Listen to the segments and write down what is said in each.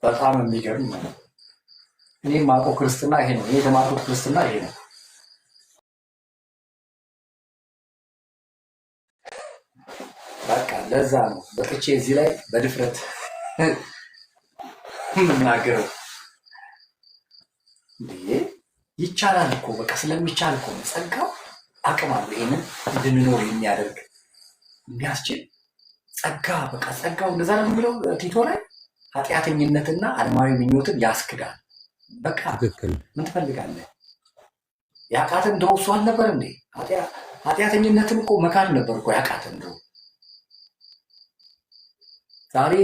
በጣም የሚገርም ነው። እኔ የማውቀው ክርስትና ይሄ ነው። እኔ የተማርኩት ክርስትና ይሄ ነው። በቃ ለዛ ነው በጥቼ እዚህ ላይ በድፍረት የምናገረው። ይቻላል እኮ በቃ ስለሚቻል እኮ ጸጋው አቅም አለ። ይሄንን እንድንኖር የሚያደርግ የሚያስችል ጸጋ በቃ ጸጋው እንደዛ ነው የሚለው ቲቶ ላይ ኃጢአተኝነትና ዓለማዊ ምኞትን ያስክዳል። በቃ ምን ትፈልጋለህ? ያቃተን ድሮ እሱ አልነበር እንዴ? ኃጢአተኝነትን እኮ መካድ ነበር እኮ ያቃተን ድሮ። ዛሬ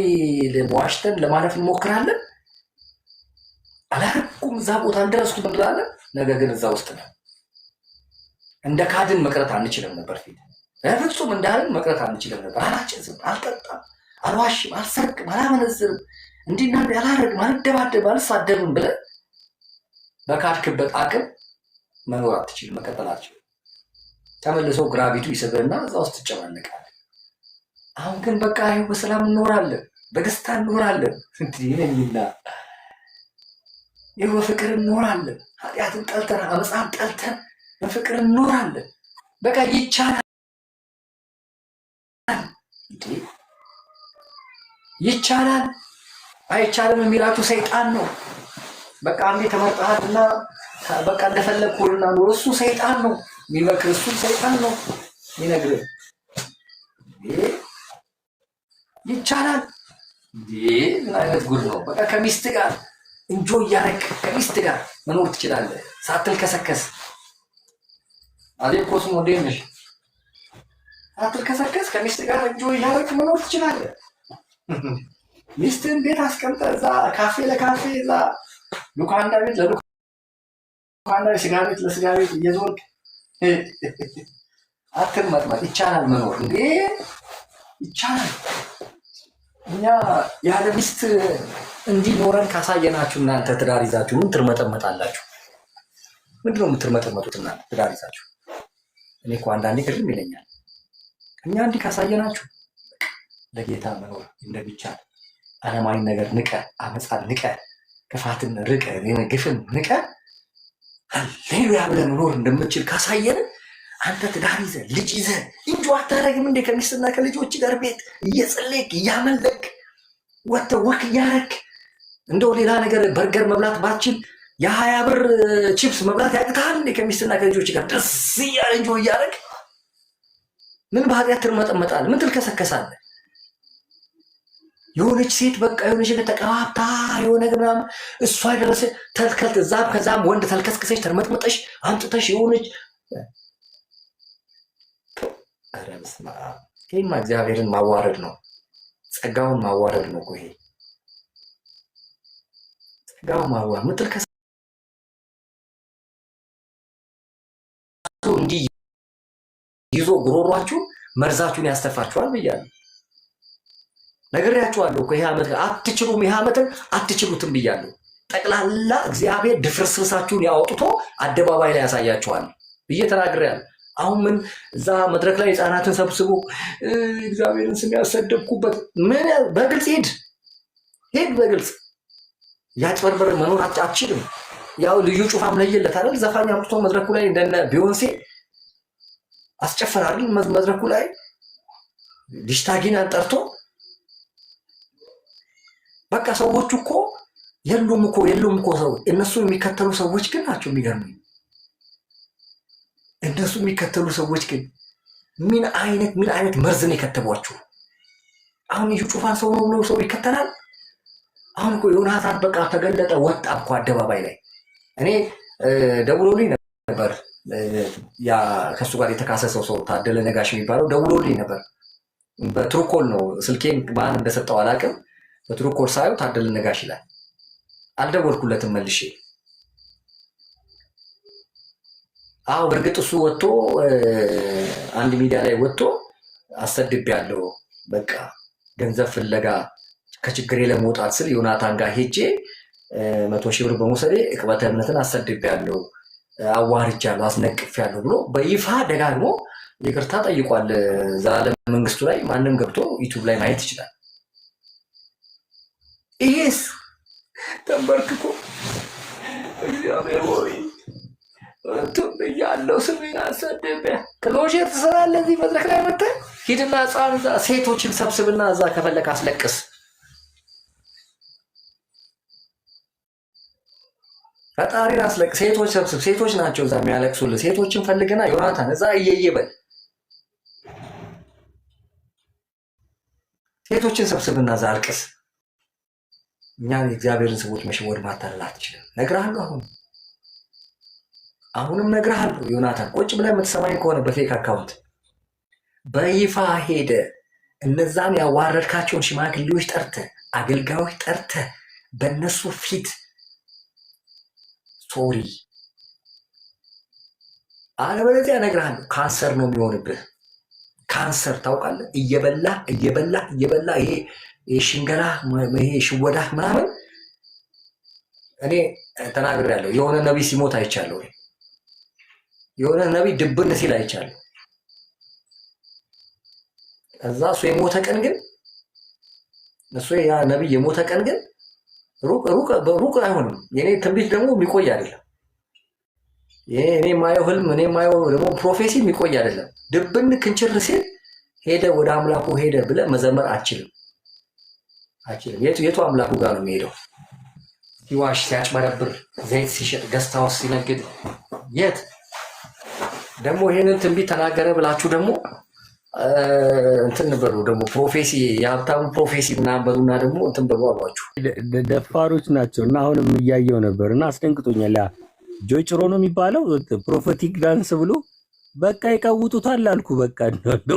ዋሽተን ለማለፍ እንሞክራለን። አላረኩም እዛ ቦታ እንደረስኩት እንላለን። ነገ ግን እዛ ውስጥ ነው። እንደ ካድን መቅረት አንችልም ነበር። ፊት በፍጹም እንዳልን መቅረት አንችልም ነበር። አላጨስም፣ አልጠጣም፣ አልዋሽም፣ አልሰርቅም፣ አላመነዝርም፣ እንዲና አላረግም፣ አልደባደብም፣ አልሳደብም ብለን በካድክበት አቅም መኖር አትችልም፣ መቀጠል አትችልም። ተመልሶ ግራቪቱ ይስብህና እዛ ውስጥ ትጨማለቃለህ። አሁን ግን በቃ ይኸው በሰላም እንኖራለን፣ በደስታ እንኖራለን። እንዲህና ይኸው በፍቅር እንኖራለን። ኃጢአትን ጠልተን አመፃን ጠልተን በፍቅር እንኖራለን። በቃ ይቻላል፣ ይቻላል። አይቻልም የሚላችሁ ሰይጣን ነው። በቃ አንዴ ተመርጠሃልና በቃ እንደፈለግኩልና ኑር። እሱ ሰይጣን ነው የሚመክር፣ እሱ ሰይጣን ነው የሚነግርህ። ይቻላል። ምን አይነት ጉድ ነው? በቃ ከሚስት ጋር እንጆ እያረግ ከሚስት ጋር መኖር ትችላለህ ሳትልከሰከስ። አሌኮስ ሞዴል ነሽ። ሳትልከሰከስ ከሚስት ጋር እንጆ እያረግ መኖር ትችላለህ። ሚስትን ቤት አስቀምጠህ እዛ ካፌ ለካፌ እዛ ሉካንዳ ቤት ለሉካንዳ ስጋ ቤት ለስጋ ቤት እየዞርክ አትመጥመጥ። ይቻላል መኖር እንዴ! ይቻላል። እኛ ያለ ሚስት እንዲኖረን ካሳየናችሁ እናንተ ትዳር ይዛችሁ ምን ትርመጠመጣላችሁ? ምንድነው የምትርመጠመጡት እናንተ ትዳር ይዛችሁ? እኔ እኮ አንዳንዴ ግርም ይለኛል። እኛ እንዲህ ካሳየናችሁ ለጌታ መኖር እንደሚቻል ዓለማዊ ነገር ንቀ፣ አመፃን ንቀ፣ ክፋትን ርቀ፣ ግፍን ንቀ ሃሌሉያ ብለህ መኖር እንደምትችል ካሳየን አንተ ትዳር ይዘህ ልጅ ይዘህ እንጂ አታረግም እንዴ? ከሚስትና ከልጆች ጋር ቤት እየጸለይክ እያመለክ ወጥተህ ወክ እያረክ እንደው ሌላ ነገር በርገር መብላት ባትችል የ20 ብር ቺፕስ መብላት ያቅታል እንዴ? ከሚስትና ከልጆች ጋር ደስ እያለ እንጂ እያረክ ምን በኃጢአት ትርመጠመጣለህ? ምን ትልከሰከሳለህ? የሆነች ሴት በቃ የሆነች ተቀባብታ የሆነ ነገር ምናምን እሷ የደረሰ ተልከልት እዛም ከዛም ወንድ ተልከስክሰሽ ተርመጥመጠሽ አምጥተሽ የሆነች ኧረ በስመ አብ! ይሄማ እግዚአብሔርን ማዋረድ ነው፣ ጸጋውን ማዋረድ ነው። ይሄ ጸጋውን ማዋረድ ምትልከስ እንዲህ ይዞ ጉሮሯችሁ መርዛችሁን ያስተፋችኋል ብያለሁ። ነግሬያችኋለሁ እኮ ይሄ ዓመት አትችሉም፣ ይሄ ዓመትን አትችሉትም ብያለሁ። ጠቅላላ እግዚአብሔር ድፍርስርሳችሁን ያወጥቶ አደባባይ ላይ ያሳያችኋል ብዬ ተናግሬያለሁ። አሁን ምን እዛ መድረክ ላይ ህፃናትን ሰብስቦ እግዚአብሔርን ስም ያሰደብኩበት ምን በግልጽ ሄድ በግልጽ ያጭበርበር መኖር አትችልም። ያው ልዩ ጩፋም ለየለት አይደል? ዘፋኝ አምጥቶ መድረኩ ላይ እንደነ ቢዮንሴ አስጨፈራል። መድረኩ ላይ ዲሽታጊናን ጠርቶ በቃ ሰዎቹ እኮ የሉም እኮ ሰው እነሱ የሚከተሉ ሰዎች ግን ናቸው የሚገርሙኝ። እነሱ የሚከተሉ ሰዎች ግን ምን አይነት መርዝ ነው የከተቧችሁ? አሁን ልዩ ጩፋን ሰው ነው ብሎ ሰው ይከተላል። አሁን እኮ ዮናታን በቃ ተገለጠ፣ ወጣ እኮ አደባባይ ላይ። እኔ ደውሎልኝ ነበር ያ ከሱ ጋር የተካሰሰው ሰው ታደለ ነጋሽ የሚባለው ደውሎልኝ ነበር። በትሩኮል ነው ስልኬን ማን እንደሰጠው አላውቅም። በትሩኮል ሳየው ታደለ ነጋሽ ይላል። አልደወልኩለትም መልሼ። አዎ በእርግጥ እሱ ወጥቶ አንድ ሚዲያ ላይ ወጥቶ አሰድቤያለሁ፣ በቃ ገንዘብ ፍለጋ ከችግሬ ለመውጣት ስል ዮናታን ጋር ሄጄ 100 ሺህ ብር በመውሰዴ ዕቅበተ እምነትን አሰድቤያለሁ፣ አዋርጃለሁ፣ አስነቅፌያለሁ ብሎ በይፋ ደጋግሞ ይቅርታ ጠይቋል። ዘላለም መንግስቱ ላይ ማንም ገብቶ ዩቲዩብ ላይ ማየት ይችላል። ይሄስ ተንበርክኮ እግዚአብሔር ሆይ እንትን ብያለሁ፣ ስሜን አሰደበ። ክሎሼር ትሰራለህ እዚህ መድረክ ላይ መጥተህ ሂድና ህፃን ሴቶችን ሰብስብና እዛ ከፈለክ አስለቅስ። ፈጣሪን አስለቅስ። ሴቶች ሰብስብ። ሴቶች ናቸው እዛ የሚያለቅሱልህ። ሴቶችን ፈልግና ዮናታን እዛ እየየበል ሴቶችን ሰብስብና እዛ አልቅስ። እኛን የእግዚአብሔርን ሰዎች መሸወድ ማታለል አትችልም። እነግርሃለሁ። አሁንም እነግርሃለሁ ዮናታን፣ ቁጭ ብለህ የምትሰማኝ ከሆነ በፌክ አካውንት በይፋ ሄደ እነዛን ያዋረድካቸውን ሽማግሌዎች ጠርተህ አገልጋዮች ጠርተህ በእነሱ ፊት ሶሪ፣ አለበለዚያ እነግርሃለሁ ካንሰር ነው የሚሆንብህ። ካንሰር ታውቃለህ። እየበላ ይሄ ሽንገላ ይሄ ሽወዳ ምናምን እኔ ተናግሬያለሁ። የሆነ ነቢይ ሲሞት አይቻለሁ። የሆነ ነቢይ ድብን ሲል አይቻለሁ። እዛ እሱ የሞተ ቀን ግን ያ ነቢይ የሞተ ቀን ግን ሩቅ አይሆንም። የኔ ትንቢት ደግሞ የሚቆይ አይደለም። እኔ የማየው ህልም፣ እኔ የማየው ደግሞ ፕሮፌሲ የሚቆይ አይደለም። ድብን ክንችር ሲል ሄደ ወደ አምላኩ ሄደ ብለህ መዘመር አችልም። የቱ አምላኩ ጋር ነው የሚሄደው? ሲዋሽ፣ ሲያጭበረብር፣ ዘይት ሲሸጥ፣ ገስታውስ ሲነግድ የት ደግሞ ይሄንን ትንቢት ተናገረ ብላችሁ ደግሞ እንትን በሉ ደግሞ ፕሮፌሲ የሀብታሙ ፕሮፌሲ ምናምን በሉና ደግሞ እንትን በሉ አሏችሁ። ደፋሮች ናቸው እና አሁንም እያየው ነበር እና አስደንግጦኛል። ጆይ ጭሮ ነው የሚባለው ፕሮፌቲክ ዳንስ ብሎ በቃ ይቀውጡታል አልኩ። በቃ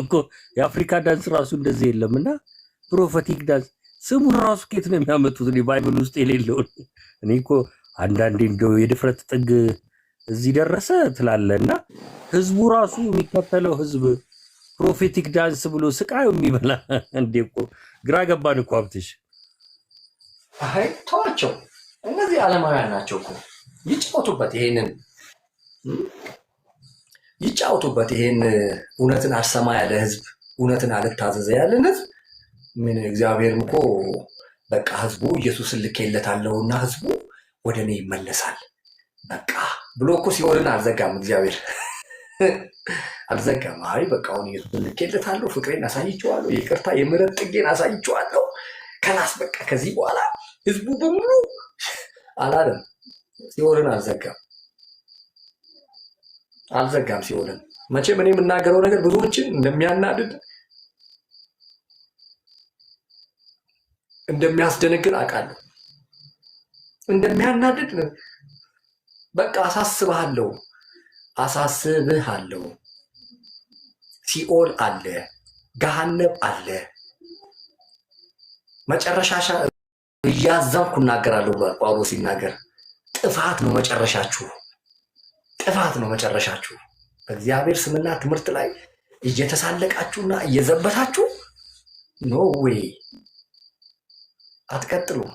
እኮ የአፍሪካ ዳንስ ራሱ እንደዚህ የለም እና ፕሮፌቲክ ዳንስ ስሙን ራሱ ኬት ነው የሚያመጡት? ባይብል ውስጥ የሌለውን። እኔ እኮ አንዳንዴ እንደው የድፍረት ጥግ እዚህ ደረሰ ትላለ እና ህዝቡ ራሱ የሚከተለው ህዝብ ፕሮፌቲክ ዳንስ ብሎ ስቃዩ የሚበላ እንዴ! እኮ ግራ ገባን እኮ ሀብትሽ። አይ ተዋቸው፣ እነዚህ ዓለማውያን ናቸው እኮ ይጫወቱበት። ይህን እውነትን አልሰማ ያለ ህዝብ፣ እውነትን አልታዘዘ ያለን ህዝብ ምን እግዚአብሔርም እኮ በቃ ህዝቡ ኢየሱስን ልኬለታለሁና ህዝቡ ወደ እኔ ይመለሳል በቃ ብሎ እኮ ሲኦልን አልዘጋም እግዚአብሔር አልዘጋም። አይ በቃ አሁን ኢየሱስን ልኬለታለሁ፣ ፍቅሬን አሳይቼዋለሁ፣ ይቅርታ የምህረት ጥጌን አሳይቼዋለሁ፣ ከላስ በቃ ከዚህ በኋላ ህዝቡ በሙሉ አላለም። ሲኦልን አልዘጋም ሲኦልን። መቼም እኔ የምናገረው ነገር ብዙዎችን እንደሚያናድድ እንደሚያስደነግጥ አውቃለሁ። እንደሚያናድድ በቃ አሳስብሃለሁ። ሲኦል አለ፣ ገሃነብ አለ። መጨረሻሻ እያዘንኩ እናገራለሁ ብሏል ጳውሎስ ሲናገር። ጥፋት ነው መጨረሻችሁ። በእግዚአብሔር ስምና ትምህርት ላይ እየተሳለቃችሁና እየዘበታችሁ ኖ ዌይ አትቀጥሉም።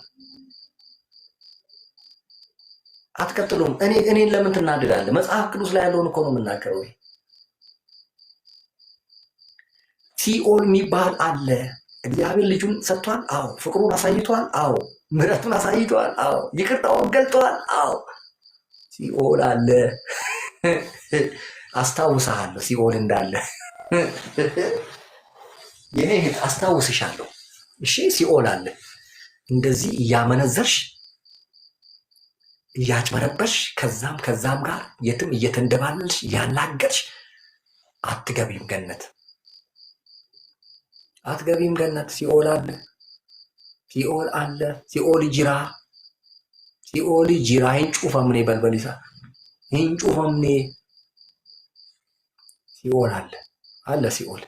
እኔን ለምን ትናድዳለህ? መጽሐፍ ቅዱስ ላይ ያለውን እኮ ነው የምናገረው። ሲኦል የሚባል አለ። እግዚአብሔር ልጁን ሰጥቷል። አዎ። ፍቅሩን አሳይቷል። አዎ። ምሕረቱን አሳይቷል። አዎ። ይቅርታውን ገልጧል። አዎ። ሲኦል አለ። አስታውስሃለሁ ሲኦል እንዳለ የኔ እህት አስታውስሻለሁ። እሺ ሲኦል አለ። እንደዚህ እያመነዘርሽ እያጭበረበሽ ከዛም ጋር የትም እየተንደባለልሽ እያላገጥሽ አትገቢም ገነት። ሲኦል አለ። ሲኦል ጅራ ይንጩፈምኔ በልበሊሳ ይንጩፈምኔ ሲኦል አለ። ሲኦል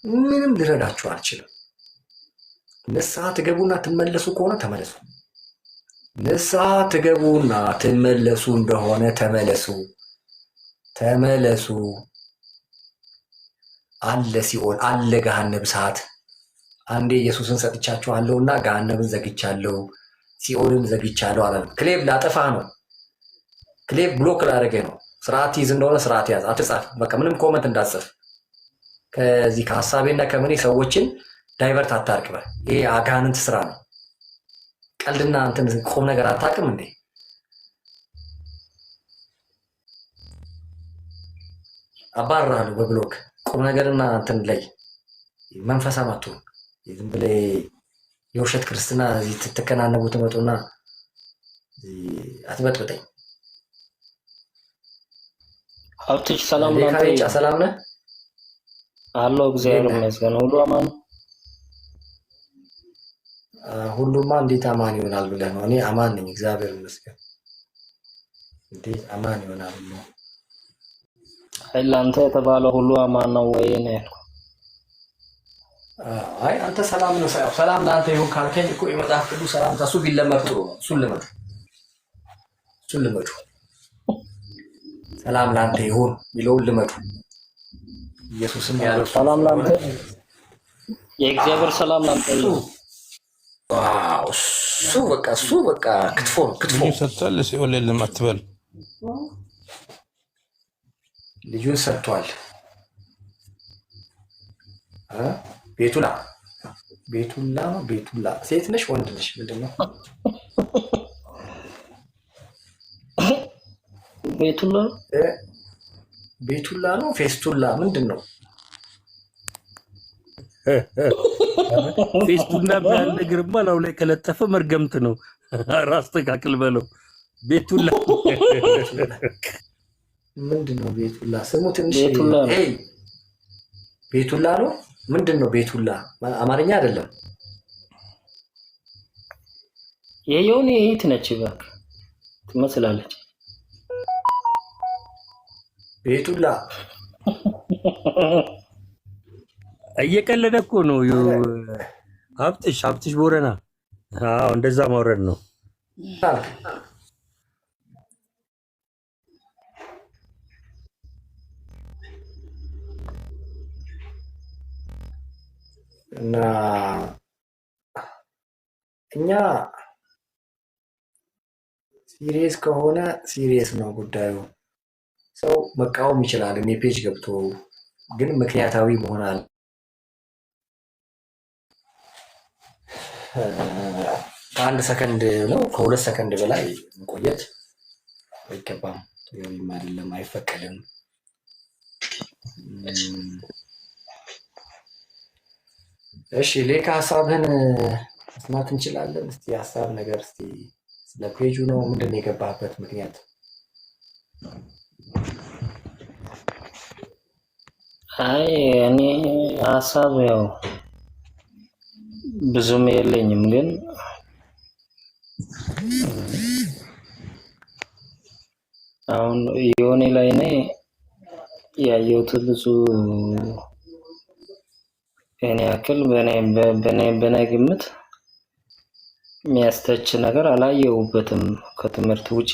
ምንም ልረዳችሁ አልችልም። ንስሐ ትገቡና ትመለሱ ከሆነ ተመለሱ። ንስሐ ትገቡና ትመለሱ እንደሆነ ተመለሱ። አለ ሲኦል አለ። ገሃነብ ሰዓት አንዴ ኢየሱስን ሰጥቻችኋለሁና ገሃነብን ዘግቻለሁ፣ ሲኦልን ዘግቻለሁ አላለም። ክሌብ ላጠፋ ነው። ክሌብ ብሎክ ላደረገ ነው። ስርዓት ይዝ እንደሆነ ስርዓት ያዝ። አትጻፍ። በቃ ምንም ኮመንት እንዳትጽፍ። ከዚህ ከሀሳቤና ከምኔ ሰዎችን ዳይቨርት አታርቅበ። ይሄ አጋንንት ስራ ነው። ቀልድና እንትን ቁም ነገር አታውቅም እንዴ? አባራለሁ በብሎክ ቁም ነገርና እንትን ላይ መንፈሳም አትሁን። ዝም ብለህ የውሸት ክርስትና እዚህ ትተከናነቡ ትመጡና አትበጥብጠኝ። ሀብትሽ ሰላም ሌካ ጫ ሰላም ነህ? አለው እግዚአብሔር ይመስገን። ሁሉ አማን ሁሉማ እንዴት አማን ይሆናል ብለህ ነው? እኔ አማን ነኝ እግዚአብሔር ይመስገን። እንዴት አማን ይሆናል ነው? አይ ለአንተ የተባለው ሁሉ አማን ነው ወይ ነው ያልኩህ? አይ አንተ ሰላም ነው ሳይሆን ሰላም ለአንተ ይሁን ካልከኝ እኮ የመጽሐፍ ቅዱስ ሰላም ታሱ ቢለመድ ጥሩ ነው። እሱን ልመዱ። ሰላም ለአንተ ይሁን የሚለውን ልመዱ። ኢየሱስም ያለው ሰላም ለአንተ የእግዚአብሔር ሰላም ለአንተ ይሁን። ዋው እሱ በቃ ክትፎ ሰጥቷል። ሲኦል የለም አትበል። ልጁን ሰጥቷል። ቤቱላ ሴት ነሽ ወንድ ነሽ? ምንድን ነው ቤቱላ ነው ፌስቱላ ምንድን ነው? ፌስቱላ ብላል ነገርማ ላው ላይ ከለጠፈ መርገምት ነው። አስተካክል በለው። ቤቱላ ምንድን ነው? ቤቱላ ስሙ ትንሽ ቤቱላ ነው። ምንድን ነው ቤቱላ? አማርኛ አይደለም። የዮኒ እህት ነች እባክህ ትመስላለች። ቤቱላ እየቀለደ እኮ ነው። ሀብትሽ ቦረና እንደዛ ማውረድ ነው። እና እኛ ሲሪየስ ከሆነ ሲሪየስ ነው ጉዳዩ። ሰው መቃወም ይችላል። እኔ ፔጅ ገብቶ ግን ምክንያታዊ መሆን አለ። ከአንድ ሰከንድ ነው ከሁለት ሰከንድ በላይ መቆየት አይገባም። ወይም አይደለም አይፈቀድም። እሺ ሌካ ሀሳብህን መስማት እንችላለን? እስቲ ሀሳብ ነገር እስቲ ስለ ፔጁ ነው። ምንድን ነው የገባህበት ምክንያት? አይ እኔ ሀሳብ ያው ብዙም የለኝም፣ ግን አሁን የሆነ ላይ ነው ያየሁት ብዙ እኔ ያክል በኔ ግምት የሚያስተች ነገር አላየሁበትም ከትምህርት ውጪ።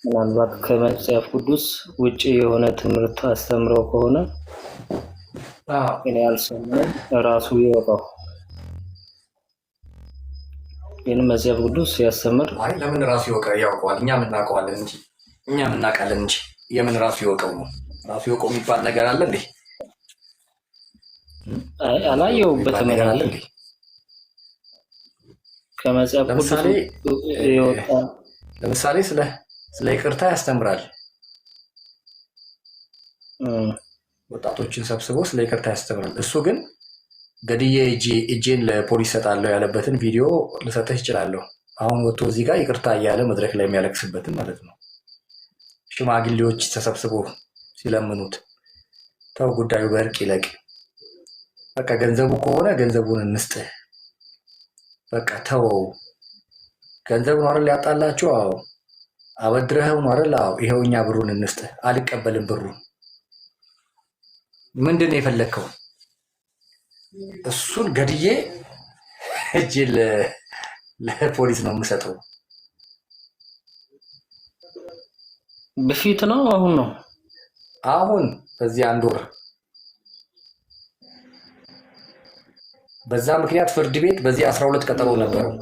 ምናልባት ከመጽሐፍ ቅዱስ ውጪ የሆነ ትምህርት አስተምረው ከሆነ እኔ አልሰማም፣ ራሱ ይወጣው። ግን መጽሐፍ ቅዱስ ሲያስተምር አይ ለምን ራሱ ያውቀዋል? እኛም እናውቀዋለን እንጂ እኛም እናውቃለን እንጂ የምን ራሱ ይወቀው ነው? ራሱ ይወቀው የሚባል ነገር አለ እንዴ? አይ አላየሁበትም ነገር አለ እንዴ? ከመጽሐፍ ቅዱስ ይወጣ። ለምሳሌ ስለ ይቅርታ ያስተምራል። ወጣቶችን ሰብስቦ ስለ ይቅርታ ያስተምራል። እሱ ግን ገድዬ እጄን ለፖሊስ ሰጣለሁ ያለበትን ቪዲዮ ልሰጥህ ይችላለሁ። አሁን ወጥቶ እዚህ ጋር ይቅርታ እያለ መድረክ ላይ የሚያለቅስበትን ማለት ነው። ሽማግሌዎች ተሰብስቦ ሲለምኑት ተው ጉዳዩ በእርቅ ይለቅ፣ በቃ ገንዘቡ ከሆነ ገንዘቡን እንስጥህ፣ በቃ ተወው። ገንዘቡን አይደል ያጣላችሁ? አዎ አበድረኸው ነው አይደል? አዎ ይኸው እኛ ብሩን እንስጥህ። አልቀበልም ብሩን። ምንድን ነው የፈለግከው? እሱን ገድዬ እጄ ለፖሊስ ነው የምሰጠው። በፊት ነው አሁን ነው? አሁን በዚህ አንድ ወር በዛ ምክንያት ፍርድ ቤት በዚህ 12 ቀጠሮ ነበረው።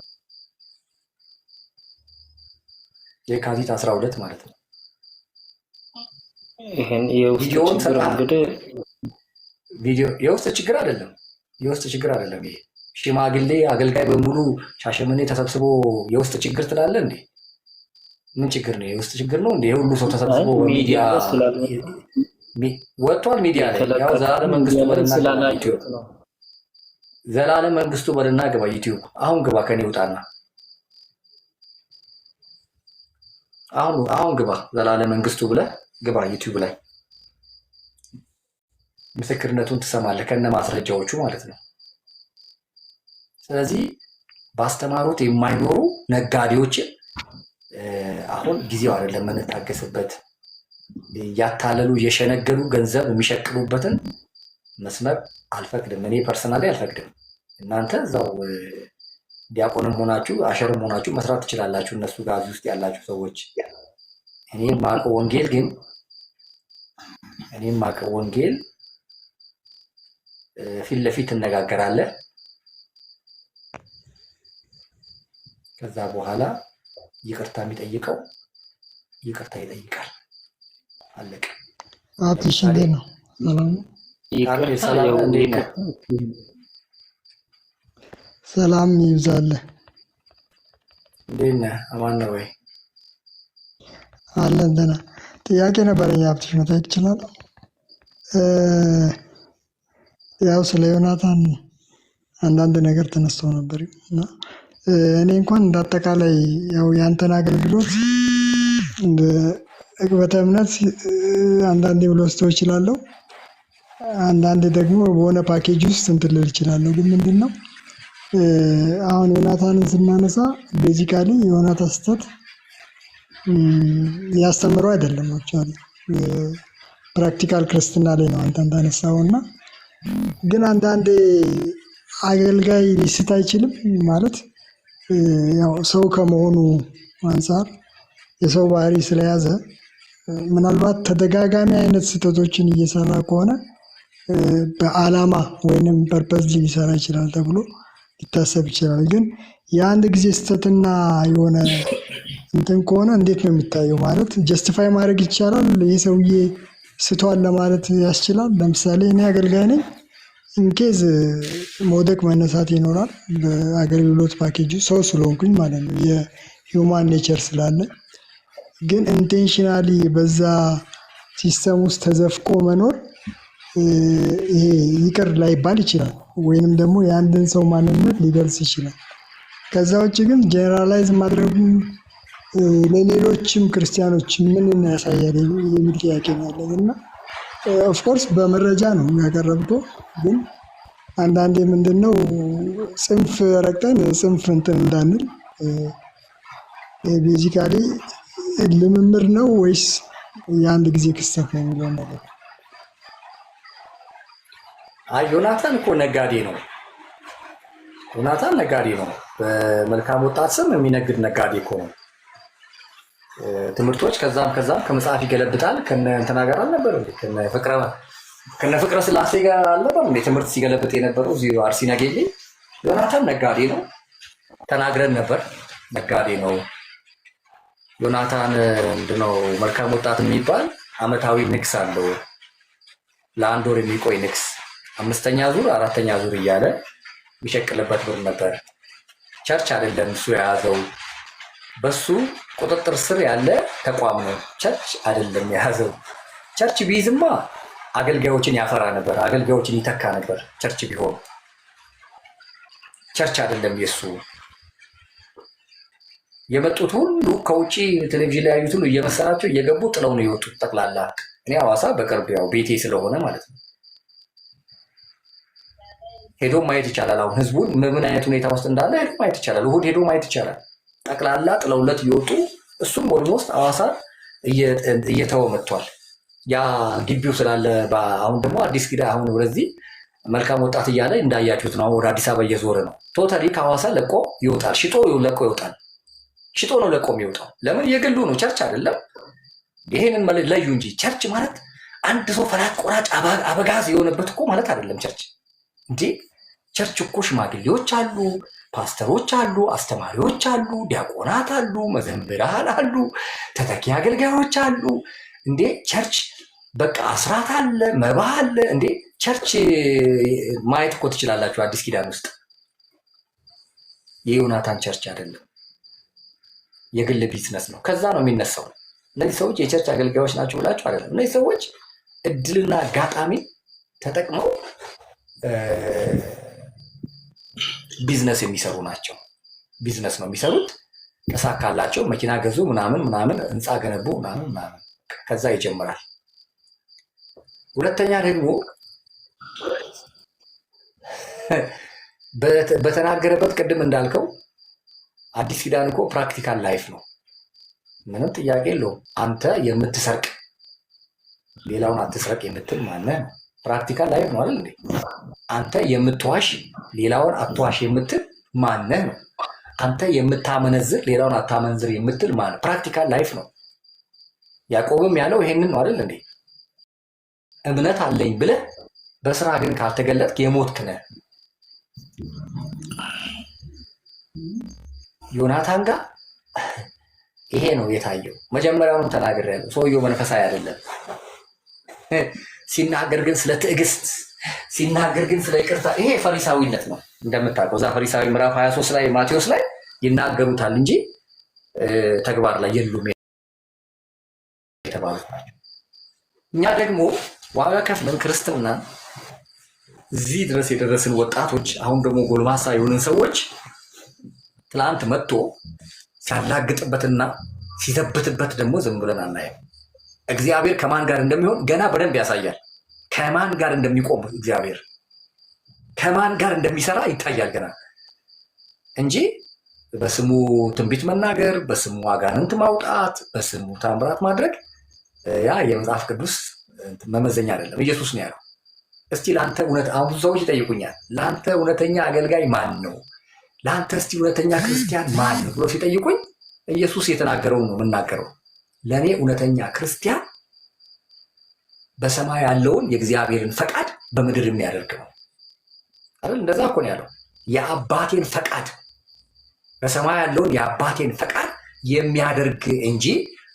የካቲት 12 ማለት ነው። ይሄን የውስጥ ችግር አይደለም። የውስጥ ችግር አይደለም። ይሄ ሽማግሌ አገልጋይ በሙሉ ሻሸመኔ ተሰብስቦ የውስጥ ችግር ትላለ እንዴ? ምን ችግር ነው? የውስጥ ችግር ነው እንዴ? ሁሉ ሰው ተሰብስቦ ሚዲያ ወጥቷል። ሚዲያ ላይ ያው ዘላለም መንግስቱ በልና ግባ ዩቲዩብ አሁን ግባ፣ ከኔ ውጣና አሁን ግባ፣ ዘላለም መንግስቱ ብለህ ግባ ዩቲዩብ ላይ ምስክርነቱን ትሰማለህ ከነ ማስረጃዎቹ ማለት ነው። ስለዚህ ባስተማሩት የማይኖሩ ነጋዴዎችን አሁን ጊዜው አይደለም የምንታገስበት። ያታለሉ የሸነገሉ ገንዘብ የሚሸቅሉበትን መስመር አልፈቅድም። እኔ ፐርሰናሊ አልፈቅድም። እናንተ እዛው ዲያቆንም ሆናችሁ አሸርም ሆናችሁ መስራት ትችላላችሁ፣ እነሱ ጋር ውስጥ ያላችሁ ሰዎች። እኔ የማውቀው ወንጌል ፊት ለፊት እነጋገራለን። ከዛ በኋላ ይቅርታ የሚጠይቀው ይቅርታ ይጠይቃል። አለቀ። አትሽ እንዴት ነው? ሰላም ይብዛልህ። እንዴት ነህ? አማን ነው ወይ? አለን ደህና። ጥያቄ ነበረኝ። አብትሽ መጠየቅ እችላለሁ? ያው ስለ ዮናታን አንዳንድ ነገር ተነስተው ነበር እና እኔ እንኳን እንዳጠቃላይ ያው ያንተን አገልግሎት በዕቅበተ እምነት አንዳንዴ ልወስደው እችላለሁ፣ አንዳንዴ ደግሞ በሆነ ፓኬጅ ውስጥ እንትን ልል እችላለሁ። ግን ምንድን ነው አሁን ዮናታንን ስናነሳ ቤዚካሊ የዮናታን ስህተት ያስተምረው አይደለም። አክቹዋሊ ፕራክቲካል ክርስትና ላይ ነው አንተ እንዳነሳው እና ግን አንዳንዴ አገልጋይ ሊስት አይችልም ማለት ያው ሰው ከመሆኑ አንፃር የሰው ባህሪ ስለያዘ ምናልባት ተደጋጋሚ አይነት ስህተቶችን እየሰራ ከሆነ በዓላማ ወይንም ፐርፐዝ ሊሰራ ይችላል ተብሎ ሊታሰብ ይችላል። ግን የአንድ ጊዜ ስህተትና የሆነ እንትን ከሆነ እንዴት ነው የሚታየው? ማለት ጀስቲፋይ ማድረግ ይቻላል? ይህ ሰውዬ ስቷል ለማለት ያስችላል? ለምሳሌ እኔ አገልጋይ ነኝ፣ ኢንኬዝ መውደቅ መነሳት ይኖራል በአገልግሎት ፓኬጁ ሰው ስለሆንኩኝ ማለት ነው፣ የሂውማን ኔቸር ስላለ። ግን ኢንቴንሽናሊ በዛ ሲስተም ውስጥ ተዘፍቆ መኖር ይሄ ይቅር ላይባል ይችላል፣ ወይንም ደግሞ የአንድን ሰው ማንነት ሊገልጽ ይችላል። ከዛ ውጭ ግን ጀነራላይዝ ማድረጉ ለሌሎችም ክርስቲያኖች ምን ያሳያል የሚል ጥያቄ ያለኝ እና ኦፍኮርስ በመረጃ ነው ያቀረብከው። ግን አንዳንዴ ምንድነው ጽንፍ ረግጠን ጽንፍ እንትን እንዳንል ቤዚካሊ ልምምር ነው ወይስ የአንድ ጊዜ ክስተት ነው የሚለው ነገር። ዮናታን እኮ ነጋዴ ነው። ዮናታን ነጋዴ ነው። በመልካም ወጣት ስም የሚነግድ ነጋዴ እኮ ነው። ትምህርቶች ከዛም ከመጽሐፍ ይገለብጣል። ከነ እንትና ጋር አልነበር እንዴ? ከነ ፍቅረ ስላሴ ጋር አልነበር እንዴ? ትምህርት ሲገለብጥ የነበረው እዚህ አርሲ ነገሌ። ዮናታን ነጋዴ ነው፣ ተናግረን ነበር። ነጋዴ ነው ዮናታን። ምንድነው መልካም ወጣት የሚባል አመታዊ ንግስ አለው፣ ለአንድ ወር የሚቆይ ንግስ፣ 5ኛ ዙር 4ኛ ዙር እያለ የሚሸቅልበት ብር ነበር። ቸርች አይደለም እሱ የያዘው፣ በሱ ቁጥጥር ስር ያለ ተቋም ነው። ቸርች አይደለም የያዘው። ቸርች ቢይዝማ አገልጋዮችን ያፈራ ነበር፣ አገልጋዮችን ይተካ ነበር። ቸርች ቢሆን ቸርች አይደለም የሱ። የመጡት ሁሉ ከውጭ ቴሌቪዥን ላይ ያዩት ሁሉ እየመሰላቸው እየገቡ ጥለው ነው የወጡት ጠቅላላ። እኔ ሐዋሳ በቅርብ ያው ቤቴ ስለሆነ ማለት ነው ሄዶ ማየት ይቻላል። አሁን ህዝቡን ምን አይነት ሁኔታ ውስጥ እንዳለ ሄዶ ማየት ይቻላል። እሑድ ሄዶ ማየት ይቻላል። ጠቅላላ ጥለውለት እየወጡ እሱም ኦልሞስት ሐዋሳ እየተወ መጥቷል። ያ ግቢው ስላለ አሁን ደግሞ አዲስ ኪዳ አሁን ወደዚህ መልካም ወጣት እያለ እንዳያችሁት ነው። ወደ አዲስ አበባ እየዞረ ነው። ቶታሊ ከሐዋሳ ለቆ ይወጣል። ሽጦ ለቆ ይወጣል። ሽጦ ነው ለቆ የሚወጣው። ለምን? የግሉ ነው፣ ቸርች አይደለም። ይሄንን ማለት ለዩ እንጂ ቸርች ማለት አንድ ሰው ፈላጭ ቆራጭ አበጋዝ የሆነበት እኮ ማለት አይደለም ቸርች እንጂ። ቸርች እኮ ሽማግሌዎች አሉ፣ ፓስተሮች አሉ፣ አስተማሪዎች አሉ፣ ዲያቆናት አሉ፣ መዘምራን አሉ፣ ተተኪ አገልጋዮች አሉ። እንዴ ቸርች በቃ አስራት አለ፣ መባ አለ። እንዴ ቸርች ማየት እኮ ትችላላችሁ። አዲስ ኪዳን ውስጥ የዮናታን ቸርች አይደለም፣ የግል ቢዝነስ ነው። ከዛ ነው የሚነሳው። እነዚህ ሰዎች የቸርች አገልጋዮች ናቸው ብላችሁ አይደለም። እነዚህ ሰዎች እድልና አጋጣሚ ተጠቅመው ቢዝነስ የሚሰሩ ናቸው። ቢዝነስ ነው የሚሰሩት። ተሳካላቸው፣ መኪና ገዙ፣ ምናምን ምናምን፣ ህንፃ ገነቡ፣ ምናምን ምናምን። ከዛ ይጀምራል። ሁለተኛ ደግሞ በተናገረበት ቅድም እንዳልከው አዲስ ኪዳን እኮ ፕራክቲካል ላይፍ ነው። ምንም ጥያቄ የለውም። አንተ የምትሰርቅ ሌላውን አትስረቅ የምትል ማነህ? ፕራክቲካል ላይፍ ነው አይደል እንዴ? አንተ የምትዋሽ ሌላውን አትዋሽ የምትል ማነህ ነው? አንተ የምታመነዝር ሌላውን አታመንዝር የምትል ማነህ? ፕራክቲካል ላይፍ ነው። ያዕቆብም ያለው ይሄንን ነው አይደል እንዴ? እምነት አለኝ ብለህ በስራ ግን ካልተገለጥክ የሞትክ ነህ። ዮናታን ጋር ይሄ ነው የታየው። መጀመሪያውንም ተናግሬያለሁ። ሰውየው መንፈሳዊ አይደለም። ሲናገር ግን ስለ ትዕግስት፣ ሲናገር ግን ስለ ይቅርታ። ይሄ ፈሪሳዊነት ነው እንደምታውቀው። እዛ ፈሪሳዊ ምዕራፍ 23 ላይ ማቴዎስ ላይ ይናገሩታል እንጂ ተግባር ላይ የሉም የተባሉት ናቸው። እኛ ደግሞ ዋጋ ከፍለን ክርስትና እዚህ ድረስ የደረስን ወጣቶች፣ አሁን ደግሞ ጎልማሳ የሆንን ሰዎች ትላንት መጥቶ ሲያላግጥበትና ሲዘብትበት ደግሞ ዝም ብለን አናየም። እግዚአብሔር ከማን ጋር እንደሚሆን ገና በደንብ ያሳያል። ከማን ጋር እንደሚቆም እግዚአብሔር ከማን ጋር እንደሚሰራ ይታያል ገና እንጂ በስሙ ትንቢት መናገር፣ በስሙ አጋንንት ማውጣት፣ በስሙ ታምራት ማድረግ ያ የመጽሐፍ ቅዱስ መመዘኛ አይደለም። ኢየሱስ ነው ያለው። እስቲ ለአንተ አሁን ብዙ ሰዎች ይጠይቁኛል፣ ለአንተ እውነተኛ አገልጋይ ማን ነው? ለአንተ እስቲ እውነተኛ ክርስቲያን ማን ነው ብሎ ሲጠይቁኝ ኢየሱስ የተናገረውን ነው የምናገረው። ለእኔ እውነተኛ ክርስቲያን በሰማይ ያለውን የእግዚአብሔርን ፈቃድ በምድር የሚያደርግ ነው አይደል? እንደዛ እኮ ነው ያለው። የአባቴን ፈቃድ በሰማይ ያለውን የአባቴን ፈቃድ የሚያደርግ እንጂ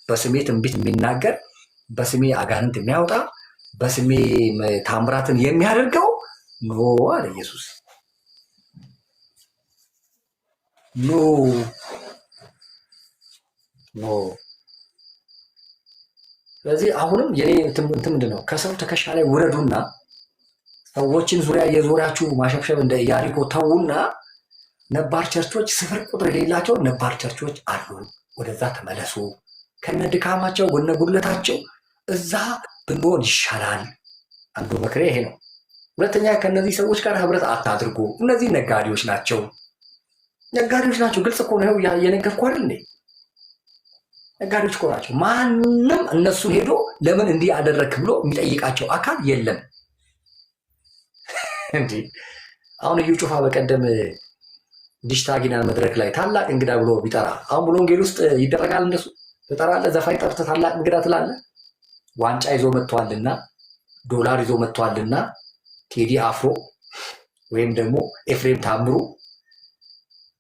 በስሜ ትንቢት የሚናገር፣ በስሜ አጋንንት የሚያወጣ፣ በስሜ ታምራትን የሚያደርገው ኖ አለ ኢየሱስ። ኖ ኖ። ስለዚህ አሁንም የኔ ምንድን ነው? ከሰው ትከሻ ላይ ውረዱና ሰዎችን ዙሪያ የዞራችሁ ማሸብሸብ እንደ ኢያሪኮ ተዉና፣ ነባር ቸርቾች ስፍር ቁጥር የሌላቸው ነባር ቸርቾች አሉ። ወደዛ ተመለሱ። ከነ ድካማቸው ከነ ጉድለታቸው እዛ ብንሆን ይሻላል። አንዱ ምክሬ ይሄ ነው። ሁለተኛ ከነዚህ ሰዎች ጋር ህብረት አታድርጉ። እነዚህ ነጋዴዎች ናቸው፣ ነጋዴዎች ናቸው። ግልጽ እኮ ነው የነገርኩህ አይደል እንዴ? ነጋዴዎች እኮ ናቸው። ማንም እነሱን ሄዶ ለምን እንዲህ አደረግክ ብሎ የሚጠይቃቸው አካል የለም። እንዲህ አሁን እዩ ጩፋ በቀደም ዲሽታጊናል መድረክ ላይ ታላቅ እንግዳ ብሎ ቢጠራ፣ አሁን ብሎ ወንጌል ውስጥ ይደረጋል? እንደሱ ትጠራለህ? ዘፋኝ ጠርተህ ታላቅ እንግዳ ትላለህ? ዋንጫ ይዞ መጥቷልና፣ ዶላር ይዞ መጥቷልና ቴዲ አፍሮ ወይም ደግሞ ኤፍሬም ታምሩ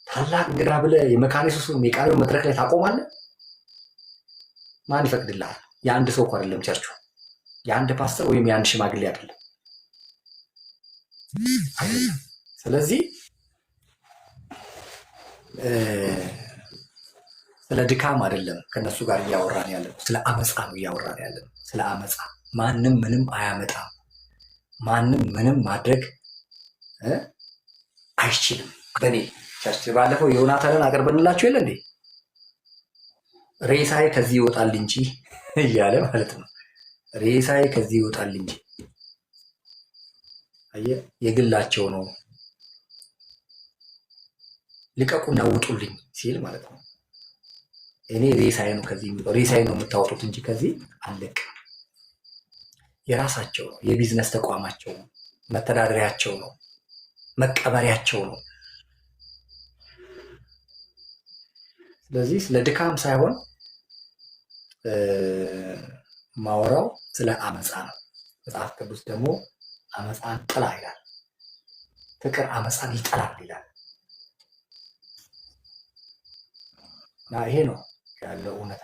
ታላቅ እንግዳ ብለህ የመካነ ኢየሱስን የቃሉን መድረክ ላይ ታቆማለህ? ማን ይፈቅድልሃል? የአንድ ሰው እኮ አይደለም ቸርቹ፣ የአንድ ፓስተር ወይም የአንድ ሽማግሌ አይደለም። ስለዚህ ስለ ድካም አይደለም ከነሱ ጋር እያወራን ያለን፣ ስለ አመፃ ነው እያወራን ያለን። ስለ አመፃ ማንም ምንም አያመጣም። ማንም ምንም ማድረግ አይችልም። በእኔ ቸርች ባለፈው ዮናታንን አቅርበንላችሁ የለ እንዴ? ሬሳዬ ከዚህ ይወጣል እንጂ እያለ ማለት ነው። ሬሳዬ ከዚህ ይወጣል እንጂ አየህ፣ የግላቸው ነው። ልቀቁና ውጡልኝ ሲል ማለት ነው። እኔ ሬሳዬ ነው ከዚህ የሚወጣው፣ ሬሳዬ ነው የምታወጡት እንጂ ከዚህ አለቅ። የራሳቸው ነው፣ የቢዝነስ ተቋማቸው ነው፣ መተዳደሪያቸው ነው፣ መቀበሪያቸው ነው። ስለዚህ ስለ ድካም ሳይሆን ማወራው ስለ አመፃ ነው። መጽሐፍ ቅዱስ ደግሞ አመፃን ጥላ ይላል፣ ፍቅር አመፃን ይጠላል ይላል። እና ይሄ ነው ያለው እውነታ።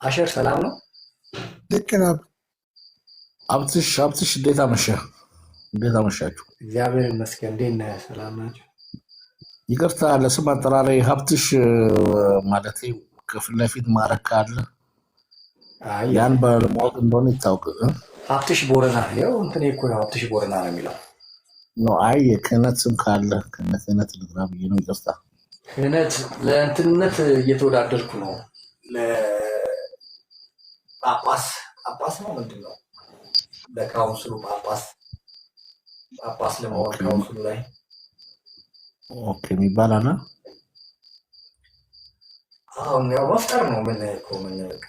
አሸር ሰላም ነው። ልክ ነው። ሀብትሽ እንዴት አመሸህ? እንዴት አመሻችሁ? እግዚአብሔር ይመስገን። እንዴት ነህ? ሰላም ናቸው? ይቅርታ ለስም አጠራሪ ሀብትሽ ማለት ከፊት ለፊት ማረግ ካለ ያን ባለማወቅ እንደሆነ ይታወቅ። ሀብትሽ ቦረና ያው እንትን እኮ ነው ሀብትሽ ቦረና ነው የሚለው ነው። አይ የክህነት ስም ካለ ክህነት ልጥራ ብዬ ነው። ይቅርታ ክህነት ለእንትንነት እየተወዳደርኩ ነው። ለጳጳስ ነው ምንድን ነው? ለካውንስሉ ጳጳስ ለመሆን ካውንስሉ ላይ ኦኬ የሚባል አለ። አሁን ያው መፍጠር ነው። ምን በቃ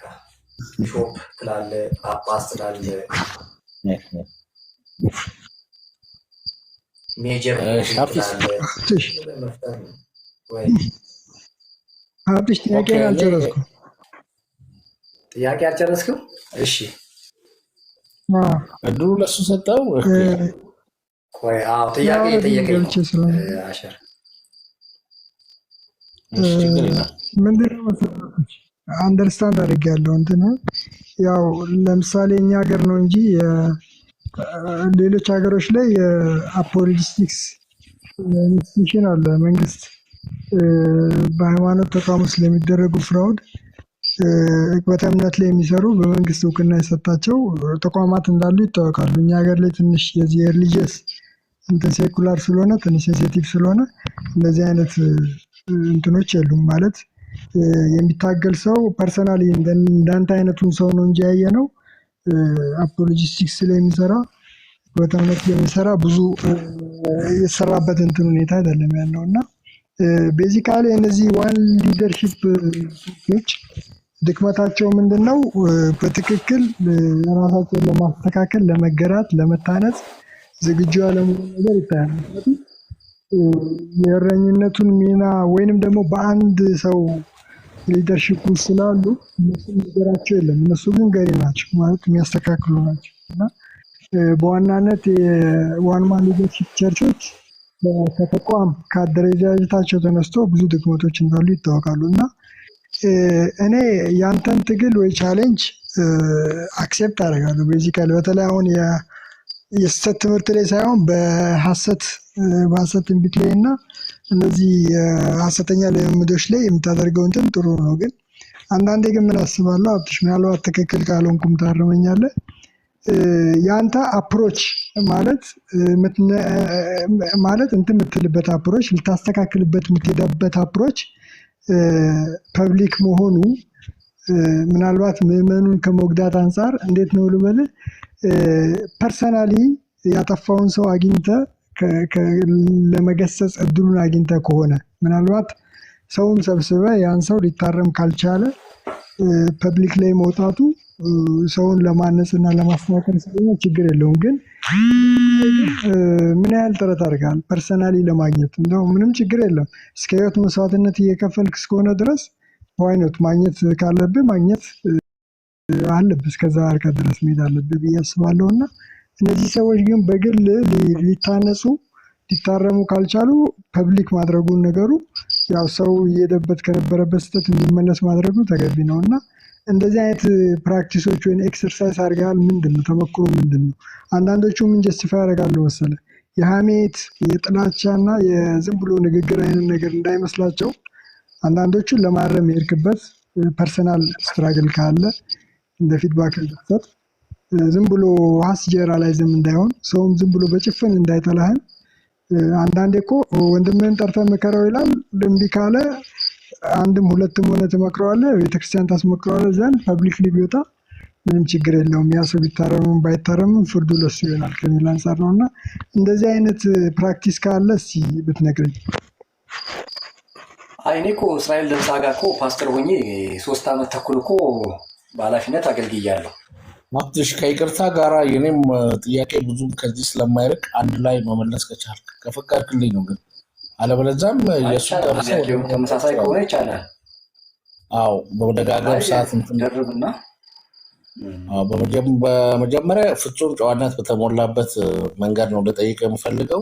ቢሾፕ ትላለ፣ ጳጳስ ትላለ፣ ሜጀር ትላለ። መፍጠር ነው ወይ? ሀብትሽ ጥያቄ አልጨረስኩም። ጥያቄ አልጨረስክም? እሺ እድሉ ለሱ ሰጠው። ቆይ ጥያቄ የጠየቀኝ አሸር ምንድነው መሰለህ አንደርስታንድ አድርጌያለሁ። እንትን ያው ለምሳሌ እኛ ሀገር ነው እንጂ ሌሎች ሀገሮች ላይ የአፖሎጂስቲክስ ኢንስቲትዩሽን አለ። መንግስት በሃይማኖት ተቋም ውስጥ ለሚደረጉ ፍራውድ በእምነት ላይ የሚሰሩ በመንግስት እውቅና የሰጣቸው ተቋማት እንዳሉ ይታወቃሉ። እኛ ሀገር ላይ ትንሽ የዚህ ሪሊጂየስ እንትን ሴኩላር ስለሆነ ትንሽ ሴንሲቲቭ ስለሆነ እንደዚህ አይነት እንትኖች የሉም። ማለት የሚታገል ሰው ፐርሰናሊ እንዳንተ አይነቱን ሰው ነው እንጂ ያየ ነው አፖሎጂስቲክስ ላይ የሚሰራ በእምነት ላይ የሚሰራ ብዙ የተሰራበት እንትን ሁኔታ አይደለም ያለው እና ቤዚካሊ እነዚህ ዋን ሊደርሺፕ ች ድክመታቸው ምንድን ነው? በትክክል ራሳቸውን ለማስተካከል ለመገራት ለመታነጽ ዝግጁ ያለመሆን ነገር ይታያል። የእረኝነቱን ሚና ወይንም ደግሞ በአንድ ሰው ሊደርሺፕ ውስጥ ስላሉ እነሱ ነገራቸው የለም። እነሱ ግን ገሪ ናቸው ማለት የሚያስተካክሉ ናቸው እና በዋናነት የዋንማን ሊደርሺፕ ቸርቾች ከተቋም ከአደረጃጀታቸው ተነስቶ ብዙ ድክመቶች እንዳሉ ይታወቃሉ እና እኔ ያንተን ትግል ወይ ቻሌንጅ አክሴፕት አደርጋለሁ። ቤዚካሊ በተለይ አሁን የስህተት ትምህርት ላይ ሳይሆን በሀሰት ትንቢት ላይ እና እነዚህ ሀሰተኛ ልምምዶች ላይ የምታደርገው እንትን ጥሩ ነው። ግን አንዳንዴ ግን ምን አስባለሁ ሀብትሽ፣ ምናልባት ትክክል ካልሆንኩም ታርመኛለህ። የአንተ አፕሮች ማለት እንትን የምትልበት አፕሮች ልታስተካክልበት የምትሄዳበት አፕሮች ፐብሊክ መሆኑ ምናልባት ምዕመኑን ከመጉዳት አንጻር እንዴት ነው ልበልህ፣ ፐርሰናሊ ያጠፋውን ሰው አግኝተ ለመገሰጽ እድሉን አግኝተ ከሆነ ምናልባት ሰውን ሰብስበ ያን ሰው ሊታረም ካልቻለ ፐብሊክ ላይ መውጣቱ ሰውን ለማነጽ እና ለማስተካከል ስለሆነ ችግር የለውም። ግን ምን ያህል ጥረት አድርጋል ፐርሰናሊ ለማግኘት? እንደው ምንም ችግር የለም። እስከ ህይወት መስዋዕትነት እየከፈልክ እስከሆነ ድረስ ዋይኖት ማግኘት ካለብህ ማግኘት አለብህ። እስከዛ ርቀት ድረስ መሄድ አለብህ ብዬ አስባለሁ። እና እነዚህ ሰዎች ግን በግል ሊታነጹ ሊታረሙ ካልቻሉ ፐብሊክ ማድረጉን ነገሩ ያው ሰው እየሄደበት ከነበረበት ስህተት እንዲመለስ ማድረጉ ተገቢ ነው እና እንደዚህ አይነት ፕራክቲሶች ወይም ኤክሰርሳይዝ አድርገሃል? ምንድን ነው ተሞክሮ ምንድን ነው? አንዳንዶቹ ምን ጀስቲፋይ ያደርጋሉ መሰለህ የሀሜት የጥላቻ እና የዝም ብሎ ንግግር አይነት ነገር እንዳይመስላቸው አንዳንዶቹን ለማረም የሄድክበት ፐርሰናል ስትራግል ካለ እንደ ፊድባክ ልትሰጥ ዝም ብሎ ሀስ ጀነራላይዝም እንዳይሆን ሰውም ዝም ብሎ በጭፍን እንዳይጠላህም አንዳንዴ እኮ ወንድምህን ጠርተህ ምከረው ይላል። እምቢ ካለ አንድም ሁለትም ሆነ ትመክረዋለህ፣ ቤተክርስቲያን ታስመክረዋለህ። ዘንድ ፐብሊክሊ ቢወጣ ምንም ችግር የለውም። ያ ሰው ቢታረምም ባይታረምም ፍርዱ ለሱ ይሆናል ከሚል አንጻር ነው እና እንደዚህ አይነት ፕራክቲስ ካለ እስኪ ብትነግረኝ። እኔ እኮ እስራኤል ደምሳ ጋር እኮ ፓስተር ሆኜ 3 ዓመት ተኩል እኮ በኃላፊነት አገልግያለሁ። ሀብትሽ ከይቅርታ ጋራ የኔም ጥያቄ ብዙም ከዚህ ስለማይርቅ አንድ ላይ መመለስ ከቻልክ ከፈቀድክልኝ ነው። ግን አለበለዚያም የእሱ ተመሳሳይ ከሆነ ይቻላል። አዎ በመደጋገም ሰዓት ደርብና በመጀመሪያ ፍጹም ጨዋነት በተሞላበት መንገድ ነው ልጠይቅ የምፈልገው።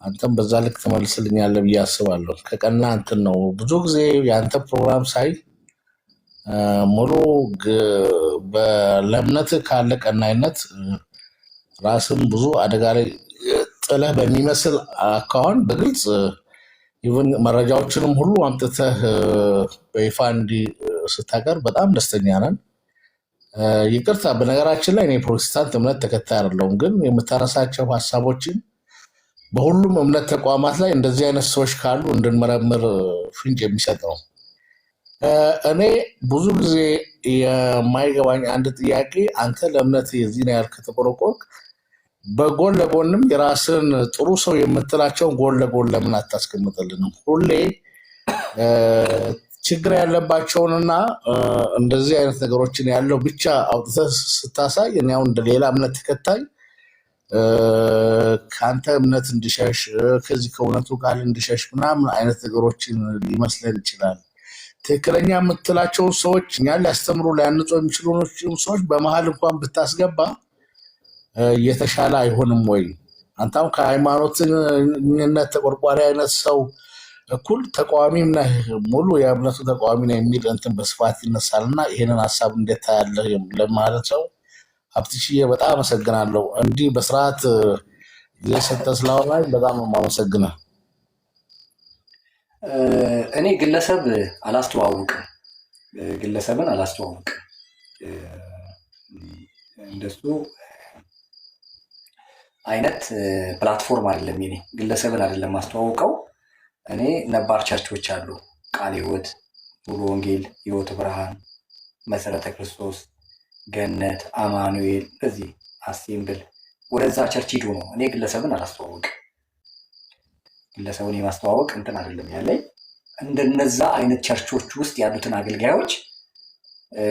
አንተም በዛ ልክ ትመልስልኛለህ ብዬ አስባለሁ። ከቀና እንትን ነው ብዙ ጊዜ የአንተ ፕሮግራም ሳይ ሙሉ ለእምነት ካለ ቀናይነት ራስን ብዙ አደጋ ላይ ጥለህ በሚመስል አካውን በግልጽ ኢቨን መረጃዎችንም ሁሉ አምጥተህ በይፋ እንዲህ ስታቀርብ በጣም ደስተኛ ነን። ይቅርታ፣ በነገራችን ላይ እኔ ፕሮቴስታንት እምነት ተከታይ አይደለሁም፣ ግን የምታነሳቸው ሀሳቦችን በሁሉም እምነት ተቋማት ላይ እንደዚህ አይነት ሰዎች ካሉ እንድንመረምር ፍንጭ የሚሰጥ ነው። እኔ ብዙ ጊዜ የማይገባኝ አንድ ጥያቄ፣ አንተ ለእምነት የዚህን ያህል ከተቆረቆርክ በጎን ለጎንም የራስን ጥሩ ሰው የምትላቸውን ጎን ለጎን ለምን አታስቀምጥልንም? ሁሌ ችግር ያለባቸውንና እንደዚህ አይነት ነገሮችን ያለው ብቻ አውጥተህ ስታሳይ እኔ አሁን እንደ ሌላ እምነት ተከታይ ከአንተ እምነት እንድሸሽ ከዚህ ከእውነቱ ቃል እንድሸሽ ምናምን አይነት ነገሮችን ሊመስለን ይችላል። ትክክለኛ የምትላቸውን ሰዎች እኛን ሊያስተምሩ ሊያንጹ የሚችሉ ሰዎች በመሀል እንኳን ብታስገባ የተሻለ አይሆንም ወይ? አንተም ከሃይማኖትነት ተቆርቋሪ አይነት ሰው እኩል ተቃዋሚም ነህ፣ ሙሉ የእምነቱ ተቃዋሚ ነው የሚል እንትን በስፋት ይነሳልና ይሄንን ሀሳብ እንዴት ታያለህ ለማለት ሰው ሀብትሽዬ በጣም አመሰግናለሁ። እንዲህ በስርዓት የሰጠህ ስላወራኝ በጣም ነው የማመሰግነው። እኔ ግለሰብን አላስተዋውቅም። እንደሱ አይነት ፕላትፎርም አይደለም የኔ። ግለሰብን አይደለም ማስተዋውቀው። እኔ ነባር ቸርቾች አሉ፣ ቃለ ሕይወት፣ ሙሉ ወንጌል፣ ሕይወት ብርሃን፣ መሰረተ ክርስቶስ፣ ገነት፣ አማኑኤል፣ እዚህ አሴምብል፣ ወደዛ ቸርች ሂዱ ነው። እኔ ግለሰብን አላስተዋውቅም። ግለሰቡን የማስተዋወቅ እንትን አይደለም ያለኝ። እንደነዛ አይነት ቸርቾች ውስጥ ያሉትን አገልጋዮች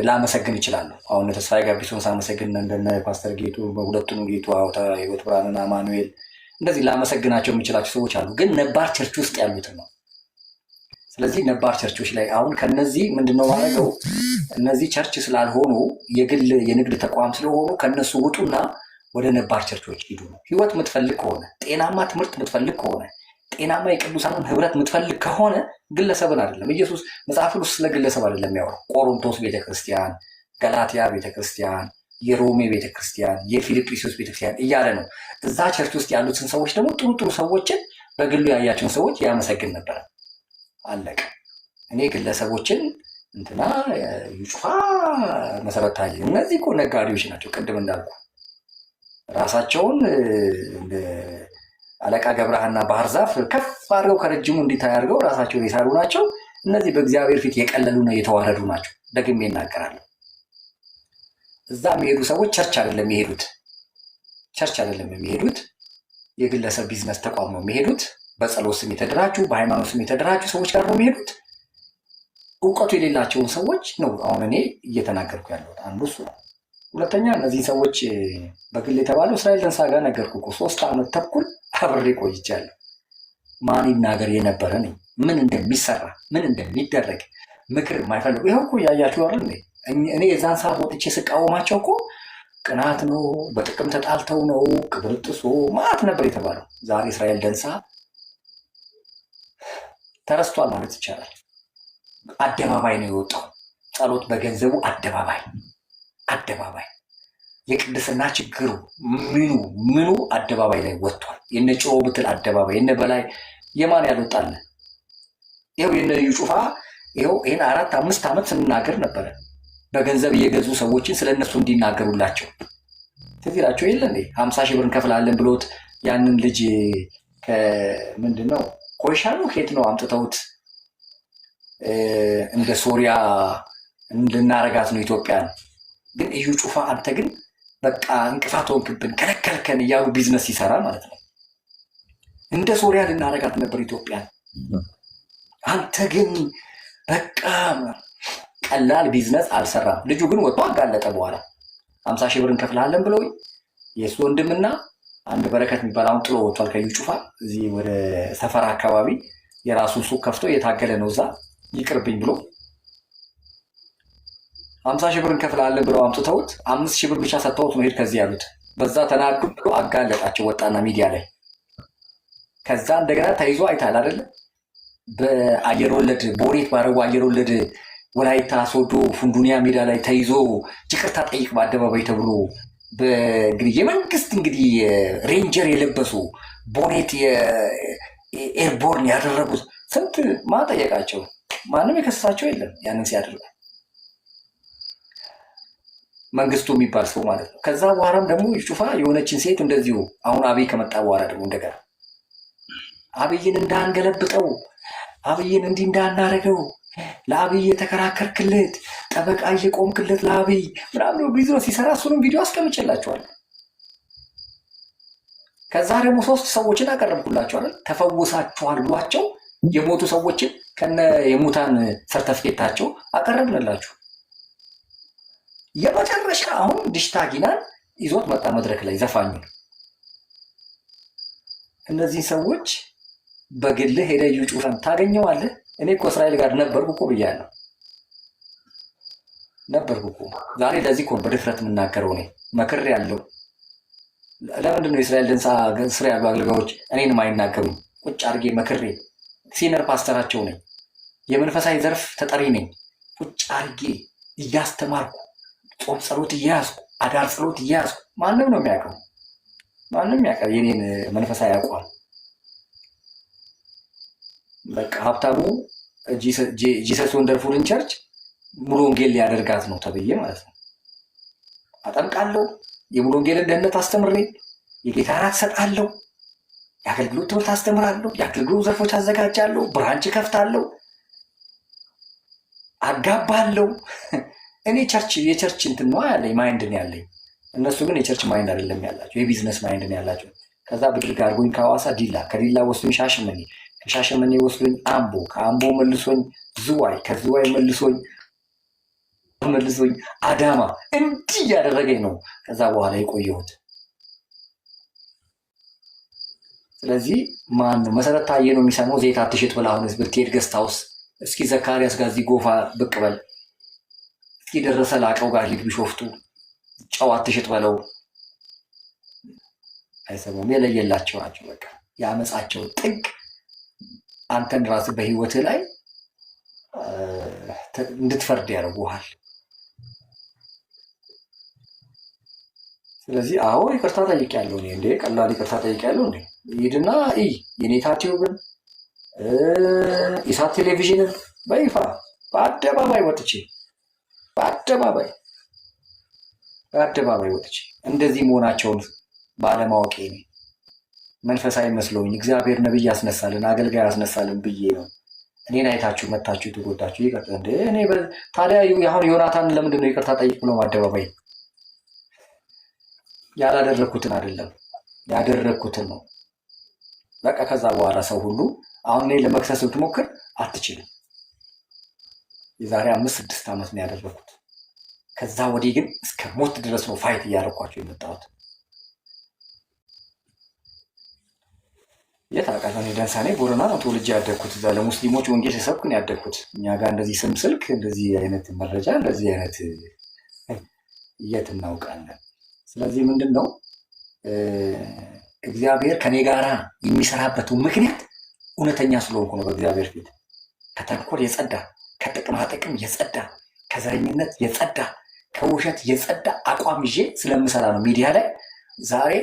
ላመሰግን ይችላሉ። አሁን ተስፋዬ ጋቢሶን ሳመሰግን እንደነ ፓስተር ጌቱ፣ በሁለቱም ጌቱ፣ ሕይወት ብርሃንና አማኑኤል እንደዚህ ላመሰግናቸው የሚችላቸው ሰዎች አሉ። ግን ነባር ቸርች ውስጥ ያሉትን ነው። ስለዚህ ነባር ቸርቾች ላይ አሁን ከነዚህ ምንድነው ማድረገው? እነዚህ ቸርች ስላልሆኑ የግል የንግድ ተቋም ስለሆኑ ከነሱ ውጡና ወደ ነባር ቸርቾች ሂዱ ነው። ህይወት የምትፈልግ ከሆነ፣ ጤናማ ትምህርት የምትፈልግ ከሆነ፣ ጤናማ የቅዱሳንን ህብረት የምትፈልግ ከሆነ ግለሰብን አይደለም። ኢየሱስ መጽሐፍ ቅዱስ ስለ ግለሰብ አይደለም የሚያወራው። ቆሮንቶስ ቤተክርስቲያን፣ ገላትያ ቤተክርስቲያን፣ የሮሜ ቤተክርስቲያን፣ የፊልጵስዩስ ቤተክርስቲያን እያለ ነው። እዛ ቸርች ውስጥ ያሉትን ሰዎች ደግሞ ጥሩ ጥሩ ሰዎችን በግሉ ያያቸውን ሰዎች ያመሰግን ነበር። አለቀ። እኔ ግለሰቦችን እንትና ዩጩፋ መሰረታዊ እነዚህ እኮ ነጋዴዎች ናቸው። ቅድም እንዳልኩ ራሳቸውን እንደ አለቃ ገብረሃና ባህር ዛፍ ከፍ አድርገው ከረጅሙ እንዲታይ አድርገው ራሳቸውን የሳሉ ናቸው። እነዚህ በእግዚአብሔር ፊት የቀለሉና የተዋረዱ ናቸው። ደግሜ እናገራለሁ። እዛ የሚሄዱ ሰዎች ቸርች አይደለም የሚሄዱት፣ የግለሰብ ቢዝነስ ተቋም ነው የሚሄዱት። በጸሎት ስም የተደራጁ በሃይማኖት ስም የተደራጁ ሰዎች ጋር ነው የሚሄዱት። እውቀቱ የሌላቸውን ሰዎች ነው አሁን እኔ እየተናገርኩ ያለሁት። አንዱ እሱ ነው። ሁለተኛ እነዚህ ሰዎች በግል የተባለው እስራኤል ደንሳ ጋር ነገርኩ እኮ 3 ዓመት ተኩል አብሬ ቆይቻለሁ። ማን ይናገር የነበረ ነኝ። ምን እንደሚሰራ ምን እንደሚደረግ ምክር የማይፈልጉ ይኸው እኮ እያያችሁ አይደል እንዴ? እኔ የዛን ሰዓት ወጥቼ ስቃወማቸው እኮ ቅናት ነው፣ በጥቅም ተጣልተው ነው፣ ክብር ጥሶ ማት ነበር የተባለው። ዛሬ እስራኤል ደንሳ ተረስቷል ማለት ይቻላል። አደባባይ ነው የወጣው። ጸሎት በገንዘቡ አደባባይ የቅድስና ችግሩ ምኑ አደባባይ ላይ ወጥቷል። የነ ጭሮ ብትል አደባባይ የነ በላይ የማን ያልወጣል? ይኸው የነ ዩጩፋ ይኸው ይህን 4-5 ዓመት ስንናገር ነበረ። በገንዘብ እየገዙ ሰዎችን ስለነሱ እንዲናገሩላቸው ትዝ ይላቸው የለ እንዴ? 50 ሺህ ብር እንከፍላለን ብሎት ያንን ልጅ ከምንድነው ኮይሻ ነው ኬት ነው አምጥተውት እንደ ሶሪያ እንድናረጋት ነው ኢትዮጵያን። ግን እዩ ጩፋ አንተ ግን በቃ እንቅፋት ሆንክብን፣ ከለከልከን እያሉ ቢዝነስ ይሰራ ማለት ነው። እንደ ሶሪያ ልናረጋት ነበር ኢትዮጵያን። አንተ ግን በቃ ቀላል ቢዝነስ አልሰራም። ልጁ ግን ወጥቶ አጋለጠ። በኋላ 50 ሺህ ብር እንከፍልሃለን ብለው የእሱ ወንድምና አንድ በረከት የሚባል አሁን ጥሎ ወጥቷል ከዩ ጩፋ። እዚህ ወደ ሰፈራ አካባቢ የራሱን ሱቅ ከፍቶ እየታገለ ነው። እዛ ይቅርብኝ ብሎ 50 ሺህ ብር እንከፍልሃለን ብለው አምጥተውት 5 ሺህ ብር ብቻ ሰጥተውት ነው ሄድ ከዚህ ያሉት። በዛ ተናዱ ብሎ አጋለጣቸው፣ ወጣና ሚዲያ ላይ። ከዛ እንደገና ተይዞ አይታል አይደለ? በአየር ወለድ ቦሬት ባረጉ አየር ወለድ ወላይታ ሶዶ ፉንዱኒያ ሜዳ ላይ ተይዞ ይቅርታ ጠይቅ በአደባባይ ተብሎ በእንግዲህ የመንግስት እንግዲህ ሬንጀር የለበሱ ቦኔት ኤርቦርን ያደረጉት ስንት ማጠየቃቸው ማንም የከሰሳቸው የለም። ያንን ሲያደርጉ መንግስቱ የሚባል ሰው ማለት ነው። ከዛ በኋላም ደግሞ ጩፋ የሆነችን ሴት እንደዚሁ አሁን አብይ ከመጣ በኋላ ደግሞ እንደገና አብይን እንዳንገለብጠው አብይን እንዲህ እንዳናረገው ለአብይ የተከራከርክለት ጠበቃ እየቆምክለት ለአብይ ምናምን ቢዝነስ ሲሰራ እሱንም ቪዲዮ አስቀምጬላችኋል። ከዛ ደግሞ 3 ሰዎችን አቀረብኩላችኋል። ተፈውሳችኋል ብሏቸው የሞቱ ሰዎችን ከነ የሙታን ሰርተፍኬታቸው አቀረብንላችሁ። የመጨረሻ አሁን ዲሽታጊናን ይዞት መጣ መድረክ ላይ ዘፋኙ። እነዚህ ሰዎች በግልህ ሄደህ እዩ ጩፋን ታገኘዋለህ። እኔ እኮ እስራኤል ጋር ነበርኩ እኮ ብያለሁ። ነበርኩ እኮ ዛሬ ለዚህ እኮ በድፍረት የምናገረው እኔ መክሬያለሁ። ለምንድን ነው የእስራኤል ድንሳ ስራ ያሉ አገልጋዮች እኔንም አይናገሩኝ? ቁጭ አድርጌ መክሬ ሲነር ፓስተራቸው ነኝ። የመንፈሳዊ ዘርፍ ተጠሪ ነኝ። ቁጭ አድርጌ እያስተማርኩ ጾም ጸሎት እያያዝኩ አዳር ጸሎት እያያዝኩ ማንም ነው የሚያውቀው። ማንም ያውቃል የኔን መንፈሳዊ አቋም። በቃ ሀብታሙ ጂሰስ ወንደርፉልን ቸርች ሙሉ ወንጌል ሊያደርጋት ነው ተብዬ ማለት ነው። አጠምቃለሁ፣ የሙሉ ወንጌልን ደህንነት አስተምሬ የጌታ እራት እሰጣለሁ፣ የአገልግሎት ትምህርት አስተምራለሁ፣ የአገልግሎት ዘርፎች አዘጋጃለሁ፣ ብራንች ከፍታለሁ፣ አጋባለሁ። እኔ የቸርች እንትን ነው ያለኝ ማይንድ ነው ያለኝ። እነሱ ግን የቸርች ማይንድ አይደለም ያላቸው፣ የቢዝነስ ማይንድ ነው ያላቸው። ከዛ ብድር አድርጎኝ ከሐዋሳ ዲላ፣ ከዲላ ወስዶኝ ሻሸመኔ፣ ከሻሸመኔ ወስዶኝ አምቦ፣ ከአምቦ መልሶኝ ዝዋይ፣ ከዝዋይ መልሶኝ አዳማ። እንዲህ እያደረገኝ ነው ከዛ በኋላ የቆየሁት። ስለዚህ ማን ነው መሰረት ታዬ ነው የሚሰማው? ዘይት አትሽጥ ብለህ አሁን ብትሄድ ገስት ሃውስ እስኪ ዘካሪያስ ጋር እዚህ ጎፋ ብቅ በል እስኪ ደረሰ ላቀው ጋር ሂድ፣ ቢሾፍቱ ጨው አትሽጥ በለው። አይሰማም። የለየላቸው ናቸው። በቃ የአመፃቸው ጥግ አንተን ራስህ በህይወትህ ላይ እንድትፈርድ ያደርጉሃል። ስለዚህ አዎ ይቅርታ ጠይቄያለሁ። እኔ እንደ ቀላል ይቅርታ ጠይቄያለሁ እንዴ? ሂድና የኔታ ቲዩብን ኢሳት ቴሌቪዥንን በይፋ በአደባባይ ወጥቼ እንደዚህ መሆናቸውን ባለማወቄ ነው። መንፈሳዊ መስሎኝ እግዚአብሔር ነብይ ያስነሳልን አገልጋይ ያስነሳልን ብዬ ነው። እኔን አይታችሁ መታችሁ የተጎዳችሁ ይቅርታ እንደ እኔ ታዲያ አሁን ዮናታን ለምንድን ነው ይቅርታ ጠይቅ ብሎ አደባባይ? ያላደረኩትን አይደለም ያደረኩትን ነው። በቃ ከዛ በኋላ ሰው ሁሉ አሁን እኔ ለመክሰስ ብትሞክር አትችልም። የዛሬ 5-6 ዓመት ነው ያደረኩት። ከዛ ወዲህ ግን እስከ ሞት ድረስ ነው ፋይት እያደረኳቸው የመጣሁት። የት አውቃለሁ እኔ ደንሳኔ ቦረና ነው ተወልጄ ያደግኩት። እዛ ለሙስሊሞች ወንጌል ሲሰብክ ነው ያደግኩት። እኛ ጋር እንደዚህ ስም ስልክ እንደዚህ አይነት መረጃ እንደዚህ አይነት የት እናውቃለን? ስለዚህ ምንድን ነው እግዚአብሔር ከኔ ጋራ የሚሰራበት ምክንያት እውነተኛ ስለሆንኩ ነው። በእግዚአብሔር ፊት ከተንኮል የጸዳ ከጥቅማጥቅም የጸዳ ከዘረኝነት የጸዳ ከውሸት የጸዳ አቋም ይዤ ስለምሰራ ነው። ሚዲያ ላይ ዛሬ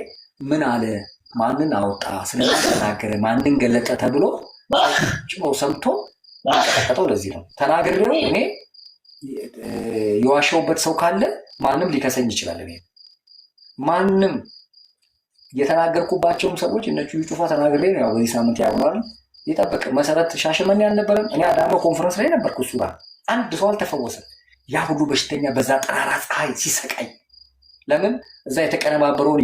ምን አለ ማንን አወጣ ስለተናገረ ማንን ገለጠ ተብሎ ጭሞ ሰምቶ ቀጠቀጠው። ለዚህ ነው ተናግሬው እኔ የዋሸውበት ሰው ካለ ማንም ሊከሰኝ ይችላል። እኔ ማንም የተናገርኩባቸውም ሰዎች እነሱ ጩፋ ተናግሬ ነው። ያው በዚህ ሳምንት ያውላል ይጠብቅ። መሰረት ሻሸመኔ አልነበረም? እኔ አዳማ ኮንፈረንስ ላይ ነበርኩ። እሱ ጋር አንድ ሰው አልተፈወሰም። ያ ሁሉ በሽተኛ በዛ ጠራራ ፀሐይ ሲሰቃይ ለምን? እዛ የተቀነባበረውን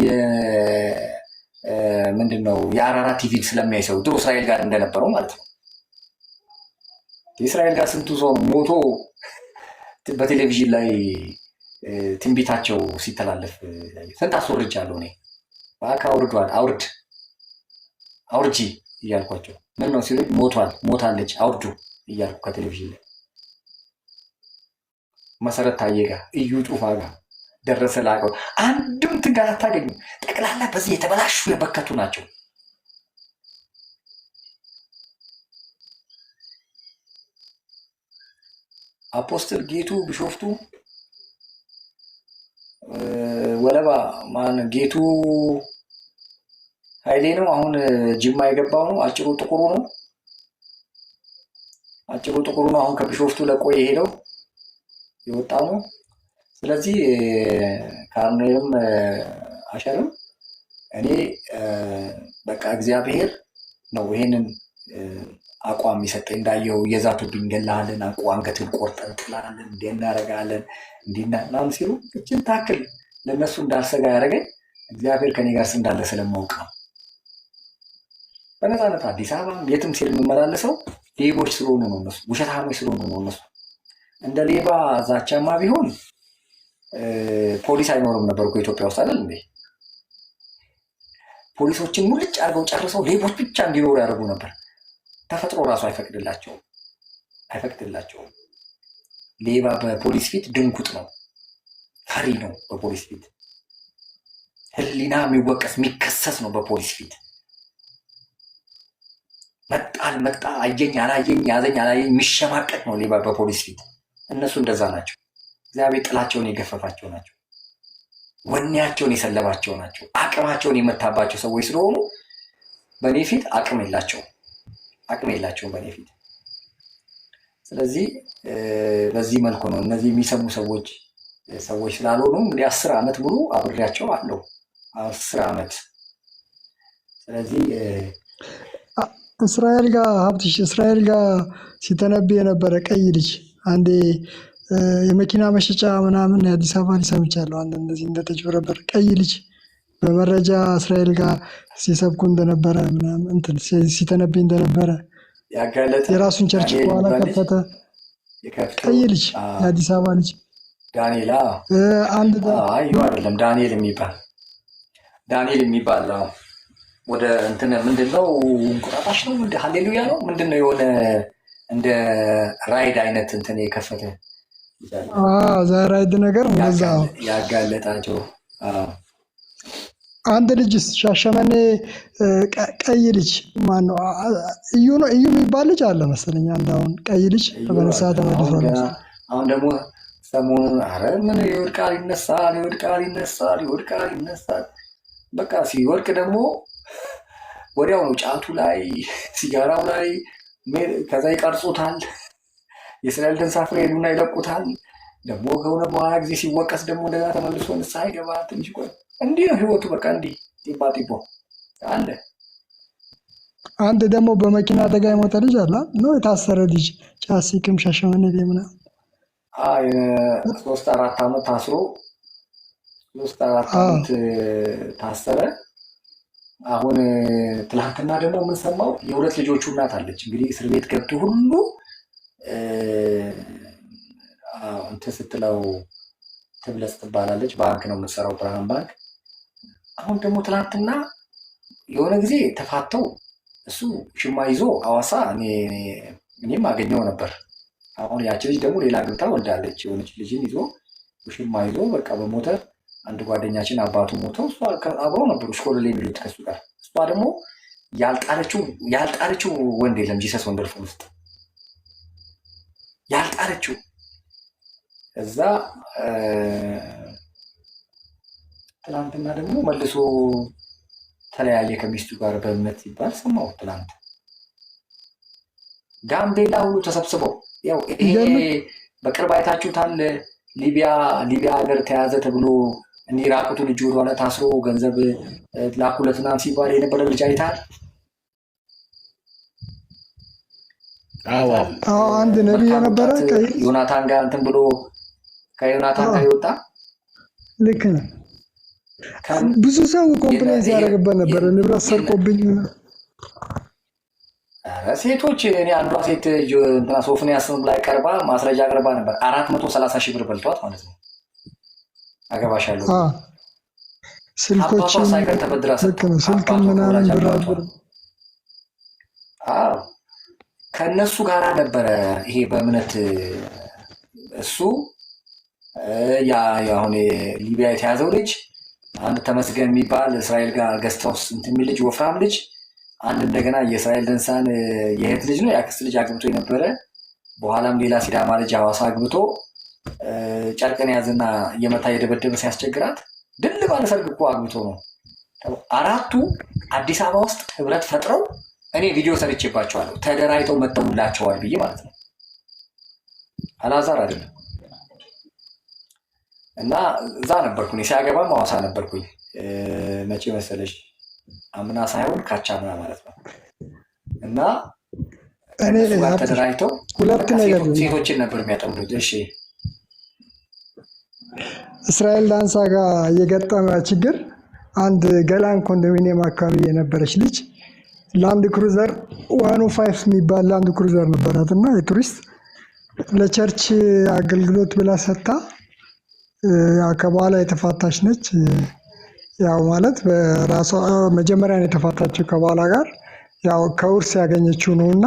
ምንድነው የአራራ ቲቪ ስለሚያይ ሰው ድሮ እስራኤል ጋር እንደነበረው ማለት ነው። የእስራኤል ጋር ስንቱ ሰው ሞቶ በቴሌቪዥን ላይ ትንቢታቸው ሲተላለፍ ስንት አስወርጃለሁ እኔ። በቃ አውርጂ እያልኳቸው ምን ነው ሲሉኝ ሞታለች አውርዱ እያልኩ ከቴሌቪዥን ላይ መሰረት ታዬ ጋር እዩ ጩፋ ጋር ደረሰ ላቀው አንድም ትጋት አታገኙ። ጠቅላላ በዚህ የተበላሹ የበከቱ ናቸው። አፖስትል ጌቱ ቢሾፍቱ ወለባ ማን ጌቱ ኃይሌ ነው። አሁን ጅማ የገባው ነው። አጭሩ ጥቁሩ ነው። አሁን ከቢሾፍቱ ለቆ የሄደው የወጣው ነው። ስለዚህ ካርኔልም አሸርም እኔ በቃ እግዚአብሔር ነው ይሄንን አቋም የሚሰጠኝ። እንዳየው እየዛቱብኝ ገላሃለን፣ አንገትን ቆርጠን ጥላለን፣ እንዲህ እናደርጋለን ምናምን ሲሉ እችን ታክል ለእነሱ እንዳልሰጋ ያደረገኝ እግዚአብሔር ከኔ ጋር እንዳለ ስለማውቅ ነው። በነፃነት አዲስ አበባ የትም ሲል የምመላለሰው ሌቦች ስለሆኑ ነው። እነሱ ውሸታሞች ስለሆኑ ነው። እነሱ እንደ ሌባ ዛቻማ ቢሆን ፖሊስ አይኖርም ነበር እኮ ኢትዮጵያ ውስጥ አይደል እንዴ? ፖሊሶችን ሙልጭ አድርገው ጨርሰው ሌቦች ብቻ እንዲኖሩ ያደርጉ ነበር። ተፈጥሮ ራሱ አይፈቅድላቸውም። ሌባ በፖሊስ ፊት ድንጉጥ ነው፣ ፈሪ ነው። በፖሊስ ፊት ሕሊና የሚወቀስ የሚከሰስ ነው። በፖሊስ ፊት መጣ አየኝ አላየኝ ያዘኝ አላየኝ የሚሸማቀቅ ነው ሌባ በፖሊስ ፊት። እነሱ እንደዛ ናቸው። እግዚአብሔር ጥላቸውን የገፈፋቸው ናቸው። ወኔያቸውን የሰለባቸው ናቸው። አቅማቸውን የመታባቸው ሰዎች ስለሆኑ በእኔ ፊት አቅም የላቸውም በእኔ ፊት። ስለዚህ በዚህ መልኩ ነው እነዚህ የሚሰሙ ሰዎች ስላልሆኑ እንግዲህ 10 ዓመት ሙሉ አብሬያቸው አለው 10 ዓመት። ስለዚህ እስራኤል ጋር ሲተነብይ የነበረ ቀይ ልጅ አንዴ የመኪና መሸጫ ምናምን የአዲስ አበባ ሰምቻለሁ። አንድ እንደዚህ እንደተጭበረበረ ቀይ ልጅ በመረጃ እስራኤል ጋር ሲሰብኩ እንደነበረ ምናምን እንትን ሲተነብይ እንደነበረ የራሱን ቸርች በኋላ ከፈተ። ቀይ ልጅ የአዲስ አበባ ልጅ ዳንኤል አይደለም ዳንኤል የሚባል ወደ እንትን ምንድነው እንቁጣጣሽ ነው ሃሌሉያ ነው ምንድነው የሆነ እንደ ራይድ አይነት እንትን የከፈተ ራይድ ነገር እንደዛ ያጋለጣቸው። አንድ ልጅስ ሻሸመኔ ቀይ ልጅ ማነው? እዩ የሚባል ልጅ አለ መሰለኝ። አሁን ቀይ ልጅ በነሳ ተመልሶ አሁን ደግሞ ሰሞኑን ምን ይወድቃል ይነሳል። በቃ ሲወድቅ ደግሞ ወዲያው ነው ጫቱ ላይ ሲጋራው ላይ ከዛ ይቀርጹታል። የእስራኤል ተንሳፍረ ሄዱና ይለቁታል። ደግሞ ከሆነ በኋላ ጊዜ ሲወቀስ ደግሞ እንደዛ ተመልሶ ንስሐ ይገባል። ትንሽ ቆይ እንዲህ ነው ህይወቱ። በቃ እንዲህ ጢባ አለ። አንድ ደግሞ በመኪና አደጋ የሞተ ልጅ አለ ነው የታሰረ ልጅ ጫት ሲቅም ሻሸመኔ ላይ ምናምን 3-4 ዓመት ታስሮ 3-4 ዓመት ታሰረ። አሁን ትላንትና ደግሞ የምንሰማው የሁለት ልጆቹ እናት አለች። እንግዲህ እስር ቤት ገብቶ ሁሉ እንትን ስትለው ትብለጽ ትባላለች። ባንክ ነው የምትሰራው፣ ብርሃን ባንክ። አሁን ደግሞ ትላንትና የሆነ ጊዜ ተፋተው እሱ ሽማ ይዞ ሐዋሳ እኔም አገኘው ነበር። አሁን ያቺ ልጅ ደግሞ ሌላ ግብታ ወልዳለች። የሆነች ልጅን ይዞ ሽማ ይዞ በቃ በሞተር አንድ ጓደኛችን አባቱ ሞተው እሷ አብረው ነበሩ ሽኮልሌ የሚሉት ከሱ ጋር። እሷ ደግሞ ያልጣለችው ወንድ የለም ጂሰስ ወንደርፉል ውስጥ ያልጣለችው። እዛ ትናንትና ደግሞ መልሶ ተለያየ ከሚስቱ ጋር በእምነት ሲባል ሰማሁ። ትናንት ጋምቤላ ሁሉ ተሰብስበው ያው ይሄ በቅርብ አይታችሁታል። ሊቢያ ሀገር ተያዘ ተብሎ እንዲህ ራቁቱ ልጅ ወደኋላ ታስሮ ገንዘብ ላኩለትና ሲባል የነበረ ልጅ አይታል። አንድ ነቢይ የነበረ ዮናታን ጋር እንትን ብሎ ከዮናታን ጋር ይወጣ። ልክ ነው። ብዙ ሰው ኮምፕሌንስ ያደረገበት ነበር፣ ንብረት ሰርቆብኝ። ሴቶች እኔ አንዷ ሴት እንትና ሶፍንያስ ላይ ቀርባ ማስረጃ አቅርባ ነበር። 430 ሺህ ብር በልቷት ማለት ነው። አገባሻለሁ ስልኮችን ሳይቀር ተበድራ ስልክ ምናምን ብር ከእነሱ ጋር ነበረ። ይሄ በእምነት እሱ አሁን ሊቢያ የተያዘው ልጅ አንድ ተመስገን የሚባል እስራኤል ጋር ገስታውስ እንትን የሚል ልጅ ወፍራም ልጅ፣ አንድ እንደገና የእስራኤል ደንሳን የእህት ልጅ ነው የአክስት ልጅ አግብቶ የነበረ፣ በኋላም ሌላ ሲዳማ ልጅ ሐዋሳ አግብቶ ጨርቅን ያዝና እየመታ የደበደበ ሲያስቸግራት ድል ባለ ሰርግ እኮ አግብቶ ነው። አራቱ አዲስ አበባ ውስጥ ህብረት ፈጥረው እኔ ቪዲዮ ሰርቼባቸዋለሁ። ተደራጅተው መጥተውላቸዋል ብዬ ማለት ነው። አላዛር አይደለም እና እዛ ነበርኩኝ። ሲያገባም ሐዋሳ ነበርኩኝ። መቼ መሰለሽ? አምና ሳይሆን ካቻምና ማለት ነው። እና እኔ ተደራጅተው ሁለት ነገር ሴቶችን ነበር የሚያጠምዱት። እሺ እስራኤል ዳንሳ ጋር የገጠመ ችግር አንድ ገላን ኮንዶሚኒየም አካባቢ የነበረች ልጅ ላንድ ክሩዘር 105 የሚባል ላንድ ክሩዘር ነበራት እና የቱሪስት ለቸርች አገልግሎት ብላ ሰጥታ ከበኋላ የተፋታች ነች። ያው ማለት በራሷ መጀመሪያ ነው የተፋታችው ከባሏ ጋር ያው ከውርስ ያገኘችው ነው እና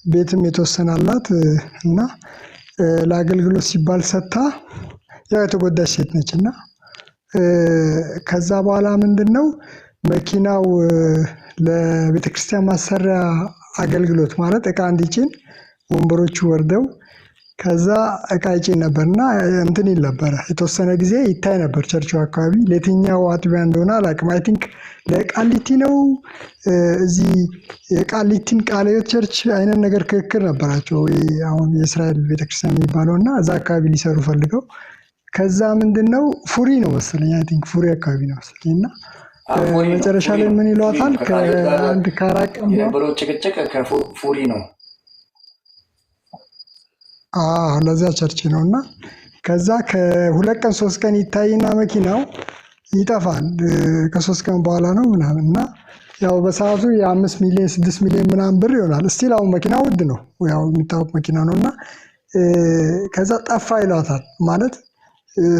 ቤትም የተወሰናላት እና ለአገልግሎት ሲባል ሰጥታ ያው የተጎዳች ሴት ነች እና ከዛ በኋላ ምንድነው መኪናው ለቤተክርስቲያን ማሰሪያ አገልግሎት ማለት እቃ እንዲጭን ወንበሮቹ ወርደው ከዛ እቃ ይጭን ነበርና እንትን ይል ነበር። የተወሰነ ጊዜ ይታይ ነበር ቸርቹ አካባቢ። ለየትኛው አጥቢያ እንደሆነ አላውቅም። አይ ቲንክ ለቃሊቲ ነው። እዚህ የቃሊቲን ቃለ ሕይወት ቸርች አይነት ነገር ክርክር ነበራቸው አሁን የእስራኤል ቤተክርስቲያን የሚባለው እና እዛ አካባቢ ሊሰሩ ፈልገው ከዛ ምንድነው ፉሪ ነው መሰለኝ አይ ቲንክ ፉሪ አካባቢ ነው መሰለኝ እና መጨረሻ ላይ ምን ይሏታል ከአንድ ካራቀም የነበረው ጭቅጭቅ ከፉሪ ነው። ለዛ ቸርች ነው እና ከዛ ከሁለት ቀን 3 ቀን ይታይና መኪናው ይጠፋል። ከ3 ቀን በኋላ ነው ምናምን እና ያው በሰዓቱ የ5 ሚሊዮን 6 ሚሊዮን ምናምን ብር ይሆናል። እስቲል አሁን መኪና ውድ ነው ያው የሚታወቅ መኪና ነው እና ከዛ ጠፋ ይሏታል ማለት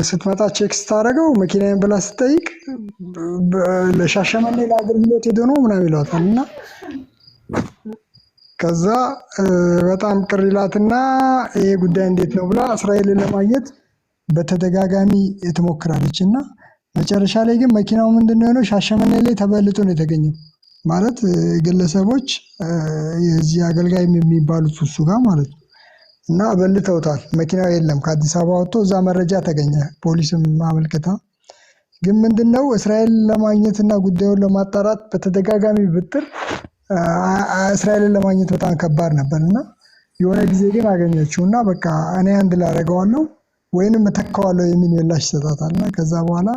ስትመጣ ቼክ ስታደርገው መኪናዬን ብላ ስትጠይቅ ለሻሸመኔ ለአገልግሎት ሄዶ ነው ምናምን ይሏታል እና ከዛ በጣም ቅር ይላትና ይሄ ጉዳይ እንዴት ነው ብላ እስራኤልን ለማግኘት በተደጋጋሚ ትሞክራለች እና መጨረሻ ላይ ግን መኪናው ምንድነው የሆነው ሻሸመኔ ላይ ተበልጦ ነው የተገኘው። ማለት ግለሰቦች የዚህ አገልጋይ የሚባሉት እሱ ጋር ማለት ነው እና በልተውታል። መኪናው የለም ከአዲስ አበባ ወጥቶ እዛ መረጃ ተገኘ። ፖሊስም ማመልከታ ግን ምንድነው እስራኤል ለማግኘትና ጉዳዩን ለማጣራት በተደጋጋሚ ብጥር እስራኤልን ለማግኘት በጣም ከባድ ነበርና የሆነ ጊዜ ግን አገኘችውና በቃ እኔ አንድ ላደርገዋለሁ ወይንም እተካዋለሁ የሚል ምላሽ ይሰጣታልና ከዛ በኋላ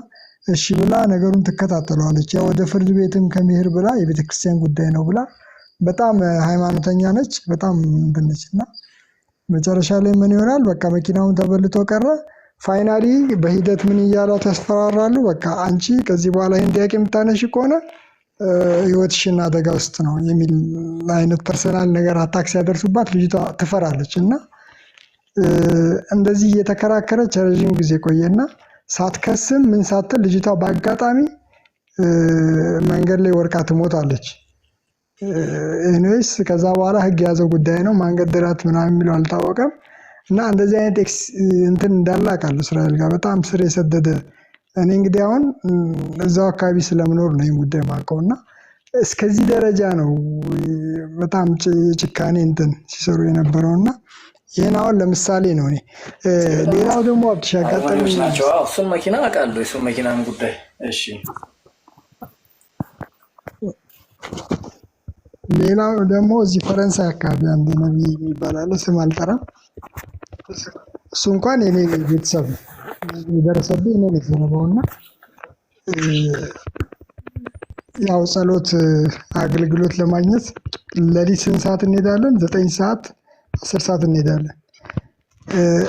እሺ ብላ ነገሩን ትከታተለዋለች። ያው ወደ ፍርድ ቤትም ከመሄድ ብላ የቤተክርስቲያን ጉዳይ ነው ብላ በጣም ሃይማኖተኛ ነች። በጣም እንደነችና መጨረሻ ላይ ምን ይሆናል በቃ መኪናውን ተበልቶ ቀረ። ፋይናሊ በሂደት ምን እያሏት ያስፈራራሉ። በቃ አንቺ ከዚህ በኋላ ይሄን ጥያቄ የምታነሺ ከሆነ ህይወትሽን አደጋ ውስጥ ነው የሚል አይነት ፐርሰናል ነገር አታክ ሲያደርሱባት ልጅቷ ትፈራለች እና እንደዚህ እየተከራከረች ረዥም ጊዜ ቆየና ሳትከስም ምን ሳትል ልጅቷ በአጋጣሚ መንገድ ላይ ወርቃ ትሞታለች። ኤኒዌይስ ከዛ በኋላ ህግ የያዘው ጉዳይ ነው። ማንገድ ድራት ምናምን የሚለው አልታወቀም እና እንደዚህ አይነት እንትን እንዳለ አውቃለሁ እስራኤል ጋር በጣም ስር የሰደደ እኔ እንግዲህ አሁን እዛው አካባቢ ስለምኖር ነው ይሄን ጉዳይ የማውቀው እና እስከዚህ ደረጃ ነው በጣም ጭካኔ እንትን ሲሰሩ የነበረውና ይሄን አሁን ለምሳሌ ነው። እኔ ሌላው ደግሞ አብትሽ አጋጣሚ ናቸው። እሱን መኪና አውቃለሁ የሱን መኪናን ጉዳይ። እሺ ሌላው ደግሞ እዚህ ፈረንሳይ አካባቢ አንድ ነብይ የሚባል አለ ስም አልጠራም። እሱ እንኳን የኔ ቤተሰብ የደረሰብኝ ነው የተነበውና ያው ጸሎት አገልግሎት ለማግኘት ለሊት ስንት ሰዓት እንሄዳለን? 9 ሰዓት 10 ሰዓት እንሄዳለን።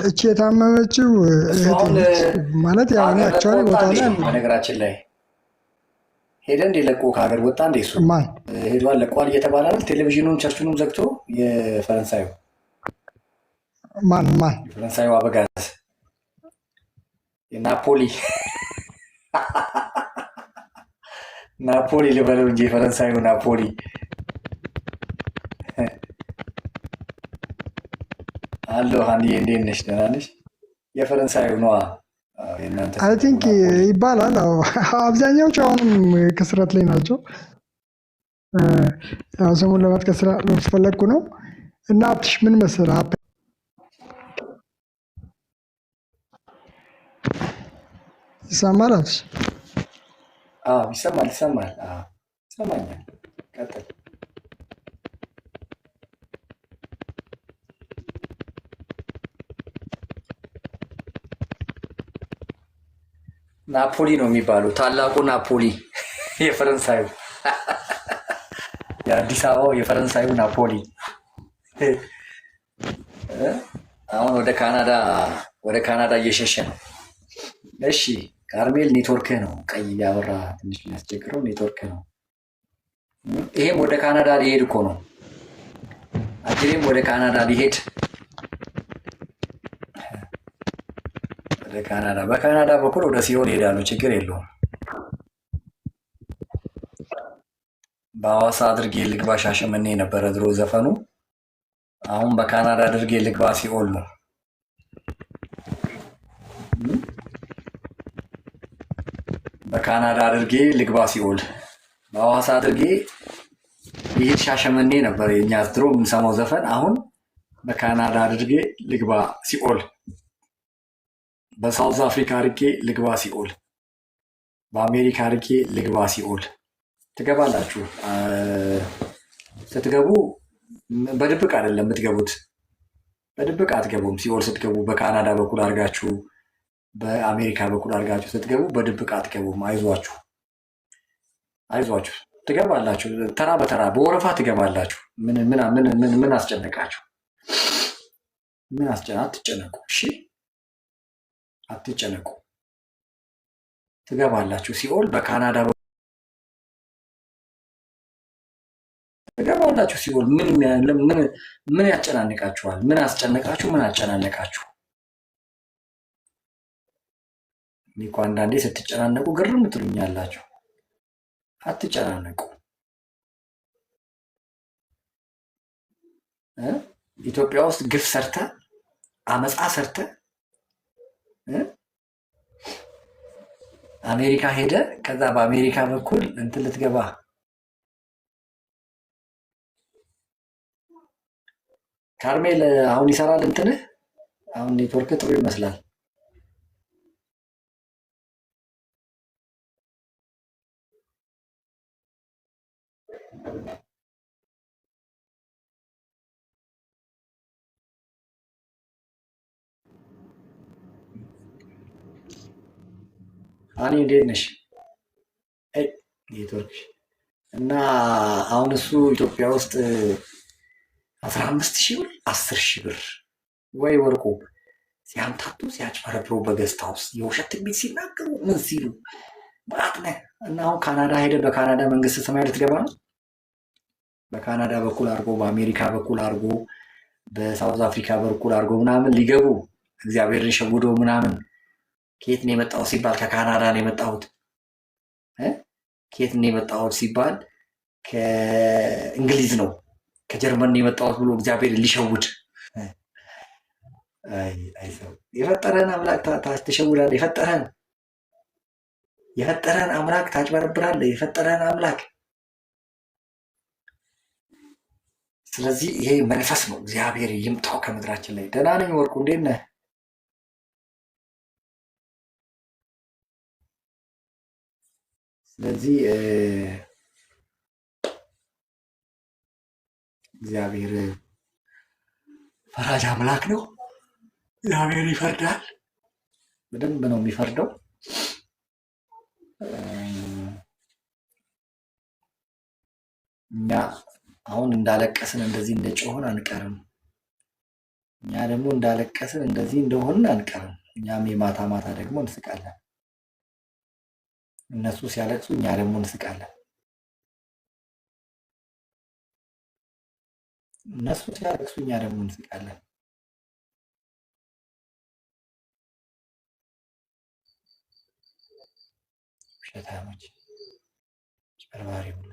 እቺ የታመመችው ማለት ያው እኔ አክቹዋሊ ቦታ ላይ ነገራችን ላይ ሄደ እንደ ለቆ ከሀገር ወጣ እንደ እሱ ሄዷል ለቋል እየተባለ ነው። ቴሌቪዥኑን ቸርቹንም ዘግቶ የፈረንሳዩ ማን የፈረንሳዩ አበጋዝ የናፖሊ ናፖሊ ልበለው እንጂ የፈረንሳዩ ናፖሊ አሎ አንዴ እንዴት ነሽ? ደህና ነሽ? የፈረንሳዩ ነዋ አይ ቲንክ ይባላል። አብዛኛዎቹ አሁንም ክስረት ላይ ናቸው። ያው ስሙን ለመጥቀስ ስለፈለኩ ነው። እና አብትሽ ምን መሰለህ ይሰማል? አብሽ ይሰማል ይሰማል። ይሰማኛል። ቀጥል። ናፖሊ ነው የሚባለው፣ ታላቁ ናፖሊ የፈረንሳዩ፣ የአዲስ አበባው የፈረንሳዩ ናፖሊ አሁን ወደ ካናዳ እየሸሸ ነው። እሺ ካርሜል ኔትወርክ ነው ቀይ ያበራ ትንሽ የሚያስቸግረው ኔትወርክ ነው። ይሄም ወደ ካናዳ ሊሄድ እኮ ነው። አጅሬም ወደ ካናዳ ሊሄድ ወደ ካናዳ በካናዳ በኩል ወደ ሲሆን ይሄዳሉ። ችግር የለውም። በሐዋሳ አድርጌ ልግባ ሻሸመኔ የነበረ ድሮ ዘፈኑ። አሁን በካናዳ አድርጌ ልግባ ሲኦል ነው። በካናዳ አድርጌ ልግባ ሲኦል፣ በሐዋሳ አድርጌ ይሄድ ሻሸመኔ ነበር የኛ ድሮ የምንሰማው ዘፈን። አሁን በካናዳ አድርጌ ልግባ ሲኦል፣ በሳውዝ አፍሪካ አድርጌ ልግባ ሲኦል፣ በአሜሪካ አድርጌ ልግባ ሲኦል። ትገባላችሁ። ስትገቡ በድብቅ አይደለም የምትገቡት፣ በድብቅ አትገቡም። ሲኦል ስትገቡ በካናዳ በኩል አድርጋችሁ በአሜሪካ በኩል አድርጋችሁ ስትገቡ በድብቅ አትገቡም። አይዟችሁ አይዟችሁ፣ ትገባላችሁ። ተራ በተራ በወረፋ ትገባላችሁ። ምን አስጨነቃችሁ? አትጨነቁ። እሺ አትጨነቁ፣ ትገባላችሁ። ሲኦል በካናዳ ትገባላችሁ። ሲኦል ምን ያጨናንቃችኋል? ምን አስጨነቃችሁ? ምን አጨናነቃችሁ? እኔ እኮ አንዳንዴ ስትጨናነቁ ግርም ትሉኛላችሁ። አትጨናነቁ። ኢትዮጵያ ውስጥ ግፍ ሰርተ አመፃ ሰርተ አሜሪካ ሄደ፣ ከዛ በአሜሪካ በኩል እንትን ልትገባ ካርሜል አሁን ይሰራል እንትንህ። አሁን ኔትወርክ ጥሩ ይመስላል። አኒ እንዴት ነሽ? ኔትወርክ እና አሁን እሱ ኢትዮጵያ ውስጥ 15,000 ብር 10,000 ብር ወይ ወርቁ ሲያምታቱ ሲያጭበረብሩ በገስት ሃውስ የውሸት ትንቢት ሲናገሩ ምን ሲሉ ማለት ነው። እና አሁን ካናዳ ሄደ፣ በካናዳ መንግስት ሰማይ ልትገባ ነው። በካናዳ በኩል አድርጎ በአሜሪካ በኩል አድርጎ በሳውዝ አፍሪካ በኩል አድርጎ ምናምን ሊገቡ እግዚአብሔርን ሸውዶ ምናምን። ከየት ነው የመጣው ሲባል ከካናዳ ነው የመጣሁት። ከየት ነው የመጣሁት ሲባል ከእንግሊዝ ነው ከጀርመን ነው የመጣሁት ብሎ እግዚአብሔር ሊሸውድ። የፈጠረን አምላክ ትሸውዳለህ። የፈጠረን አምላክ ታጭበረብራለህ። የፈጠረን አምላክ። ስለዚህ ይሄ መንፈስ ነው። እግዚአብሔር ይምጣው ከምድራችን ላይ። ደህና ነኝ ወርቁ፣ እንዴት ነህ? ስለዚህ እግዚአብሔር ፈራጅ አምላክ ነው። እግዚአብሔር ይፈርዳል። በደንብ ነው የሚፈርደው። እኛ አሁን እንዳለቀስን እንደዚህ እንደጮህን አንቀርም። እኛ ደግሞ እንዳለቀስን እንደዚህ እንደሆንን አንቀርም። እኛም የማታ ማታ ደግሞ እንስቃለን። እነሱ ሲያለቅሱ እኛ ደግሞ እንስቃለን። እነሱ ሲያለቅሱ እኛ ደግሞ እንስቃለን። ውሸታሞች፣ አጭበርባሪ ሁሉ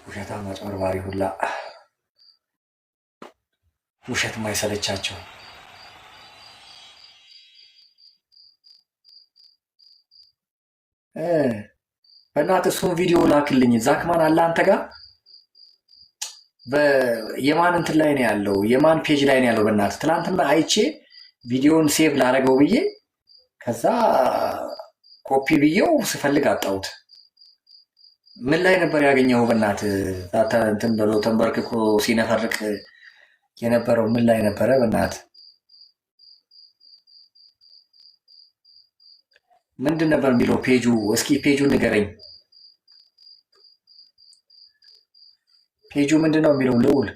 ውሸታም አጭበርባሪ ሁላ ውሸት ማይሰለቻቸው በእናትህ እሱን ቪዲዮ ላክልኝ። ዛክማን አለ አንተ ጋር? የማን እንትን ላይ ነው ያለው? የማን ፔጅ ላይ ነው ያለው? በእናትህ ትናንትና አይቼ ቪዲዮውን ሴቭ ላደረገው ብዬ ከዛ ኮፒ ብዬው ስፈልግ አጣሁት። ምን ላይ ነበር ያገኘው? በእናትህ እንትን ብሎ ተንበርክኮ ሲነፈርቅ የነበረው ምን ላይ ነበረ? በእናትህ ምንድን ነበር የሚለው ፔጁ? እስኪ ፔጁ ንገረኝ። ፔጁ ምንድን ነው የሚለው? ልዑል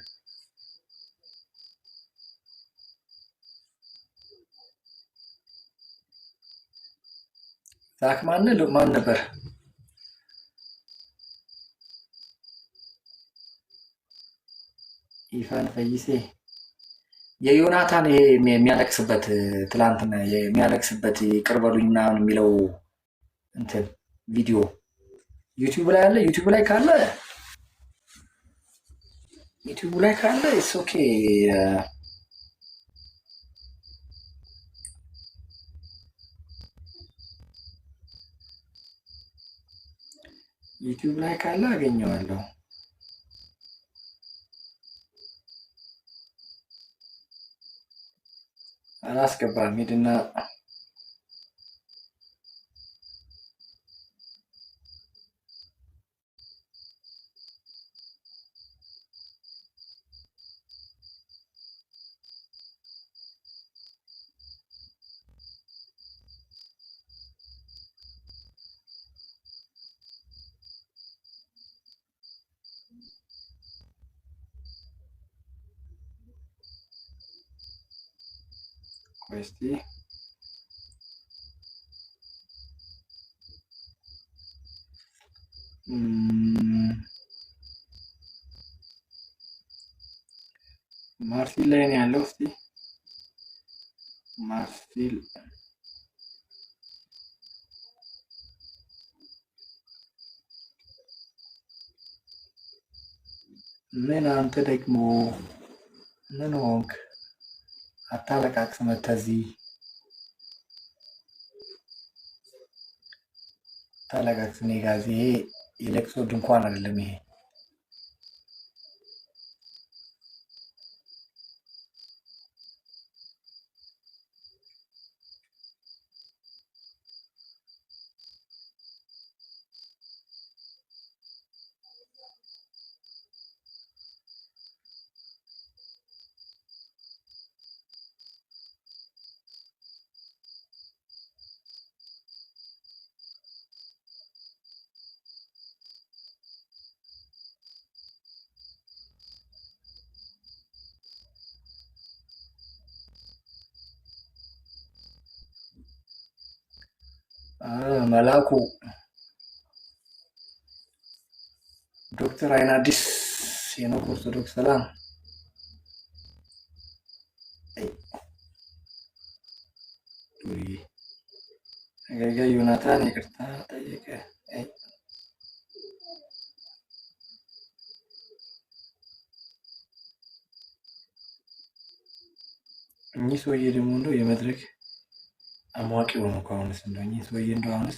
ዛክ ማን ነበር? ኢፋን ፈይሴ የዮናታን ይሄ የሚያለቅስበት ትላንትና የሚያለቅስበት ይቅር በሉኝ ምናምን የሚለው እንትን ቪዲዮ ዩቲዩብ ላይ አለ። ዩቲዩብ ላይ ካለ ኢትስ ኦኬ። ዩቲዩብ ላይ ካለ አገኘዋለሁ። አላስገባም። ሂድና እስቲ ማርሲል ላይ ነው ያለው። እስቲ ማርሲል ምን አንተ ደግሞ ምን ሆንክ? አታለቃቅስ መተህ እዚህ አታለቃቅስ። እኔ ጋር ይሄ የለቅሶ ድንኳን አይደለም ይሄ። መላኩ ዶክተር አይናዲስ የኖክ ኦርቶዶክስ ሰላም አገልጋይ ዮናታን ይቅርታ ጠየቀ። እኚህ ሰውዬ ደግሞ እንደው የመድረክ አሟቂ ሆኖ ከአሁንስ እንደው እኚህ ሰውዬ እንደው አሁንስ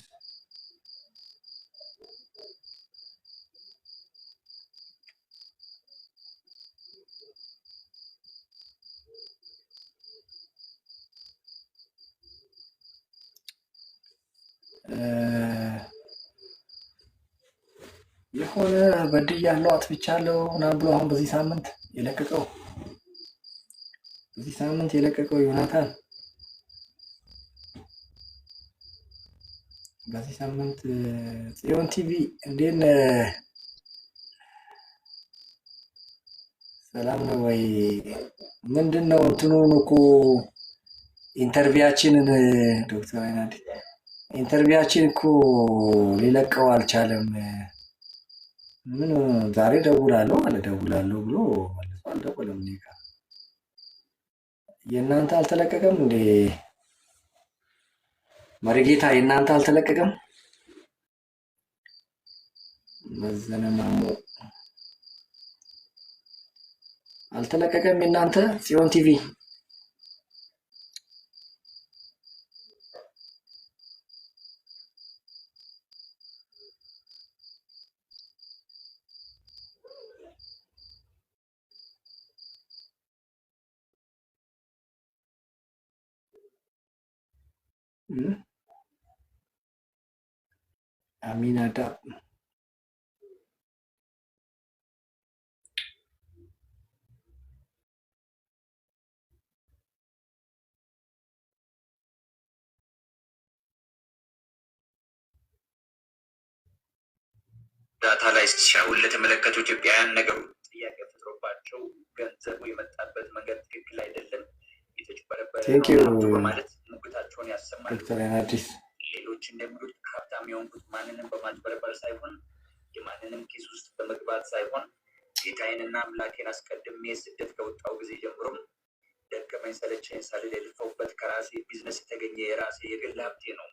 የሆነ በድያለሁ አጥፍቻለሁ ምናምን ብሎ አሁን በዚህ ሳምንት የለቀቀው ዮናታን በዚህ ሳምንት ጽዮን ቲቪ እንዴት ነህ? ሰላም ነው ወይ? ምንድን ነው እንትኑን እኮ ኢንተርቪያችንን ዶክተር አይናዲ ኢንተርቪያችን እኮ ሊለቀው አልቻለም። ምን ዛሬ ደውላለሁ ብሎ መልሶ አልደወለም። እኔ ጋር የእናንተ አልተለቀቀም እንዴ? መሪጌታ የእናንተ አልተለቀቀም? መዘነ ማሞ አልተለቀቀም የእናንተ ጽዮን ቲቪ? አሚናዳብ ዳታ ላይ ሲሻውን ለተመለከቱ ኢትዮጵያውያን ነገሩ ጥያቄ ፈጥሮባቸው ገንዘቡ የመጣበት መንገድ ትክክል አይደለም፣ የተጭበረበረ ነው በማለት ሙግታቸውን ያሰማሉ። ሌሎች እንደሚሉት ሀብታም የሆንኩት ማንንም በማጭበረበር ሳይሆን የማንንም ኪስ ውስጥ በመግባት ሳይሆን ጌታዬንና አምላኬን አስቀድሜ ስደት ከወጣው ጊዜ ጀምሮም ደከመኝ ሰለቸኝ ሳልል የለፈውበት ከራሴ ቢዝነስ የተገኘ የራሴ የግል ሀብቴ ነው።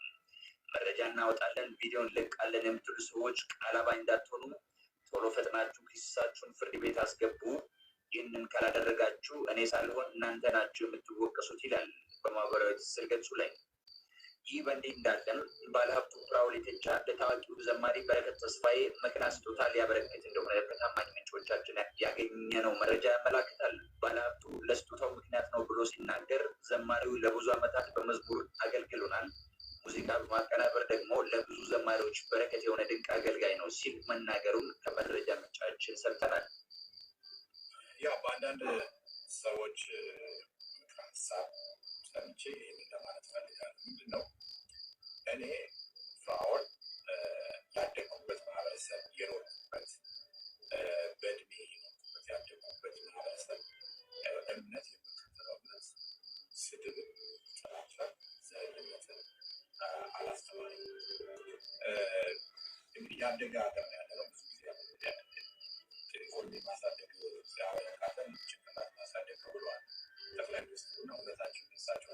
መረጃ እናወጣለን፣ ቪዲዮ እንለቃለን የምትሉ ሰዎች ቃል አባኝ እንዳትሆኑ ቶሎ ፈጥናችሁ ክሳችሁን ፍርድ ቤት አስገቡ። ይህንን ካላደረጋችሁ እኔ ሳልሆን እናንተ ናችሁ የምትወቀሱት ይላል በማህበራዊ ትስስር ገጹ ላይ። ይህ በእንዲህ እንዳለም ባለሀብቱ ፍራኦል ኢቴቻ ለታዋቂው ዘማሪ በረከት ተስፋዬ መኪና ስጦታ ሊያበረክት እንደሆነ ከታማኝ ምንጮቻችን ያገኘነው መረጃ ያመላክታል። ባለሀብቱ ለስጦታው ምክንያት ነው ብሎ ሲናገር ዘማሪው ለብዙ ዓመታት በመዝሙር አገልግሎናል፣ ሙዚቃ በማቀናበር ደግሞ ለብዙ ዘማሪዎች በረከት የሆነ ድንቅ አገልጋይ ነው ሲል መናገሩን ከመረጃ ምንጫችን ሰምተናል። ያው በአንዳንድ ሰዎች ምክር ሀሳብ ሰምቼ ይህንን ለማለት ፈልጋለሁ። ምንድን ነው እኔ ፍራኦል ያደግኩበት ማህበረሰብ የኖርኩበት በእድሜ የኖርኩበት ያደግኩበት ማህበረሰብ እምነት የምከተለው እምነት ስድብ፣ ጥላቻ፣ ዘረኝነትን አላስተማረኝም። እንግዲህ ያደገ ሀገር ያለ ነው። ብዙ ጊዜ ኢኮኖሚ ማሳደግ ካለን ጭንቅላት ማሳደግ ብለዋል ጠቅላይ ሚኒስትሩና እውነታቸው እሳቸው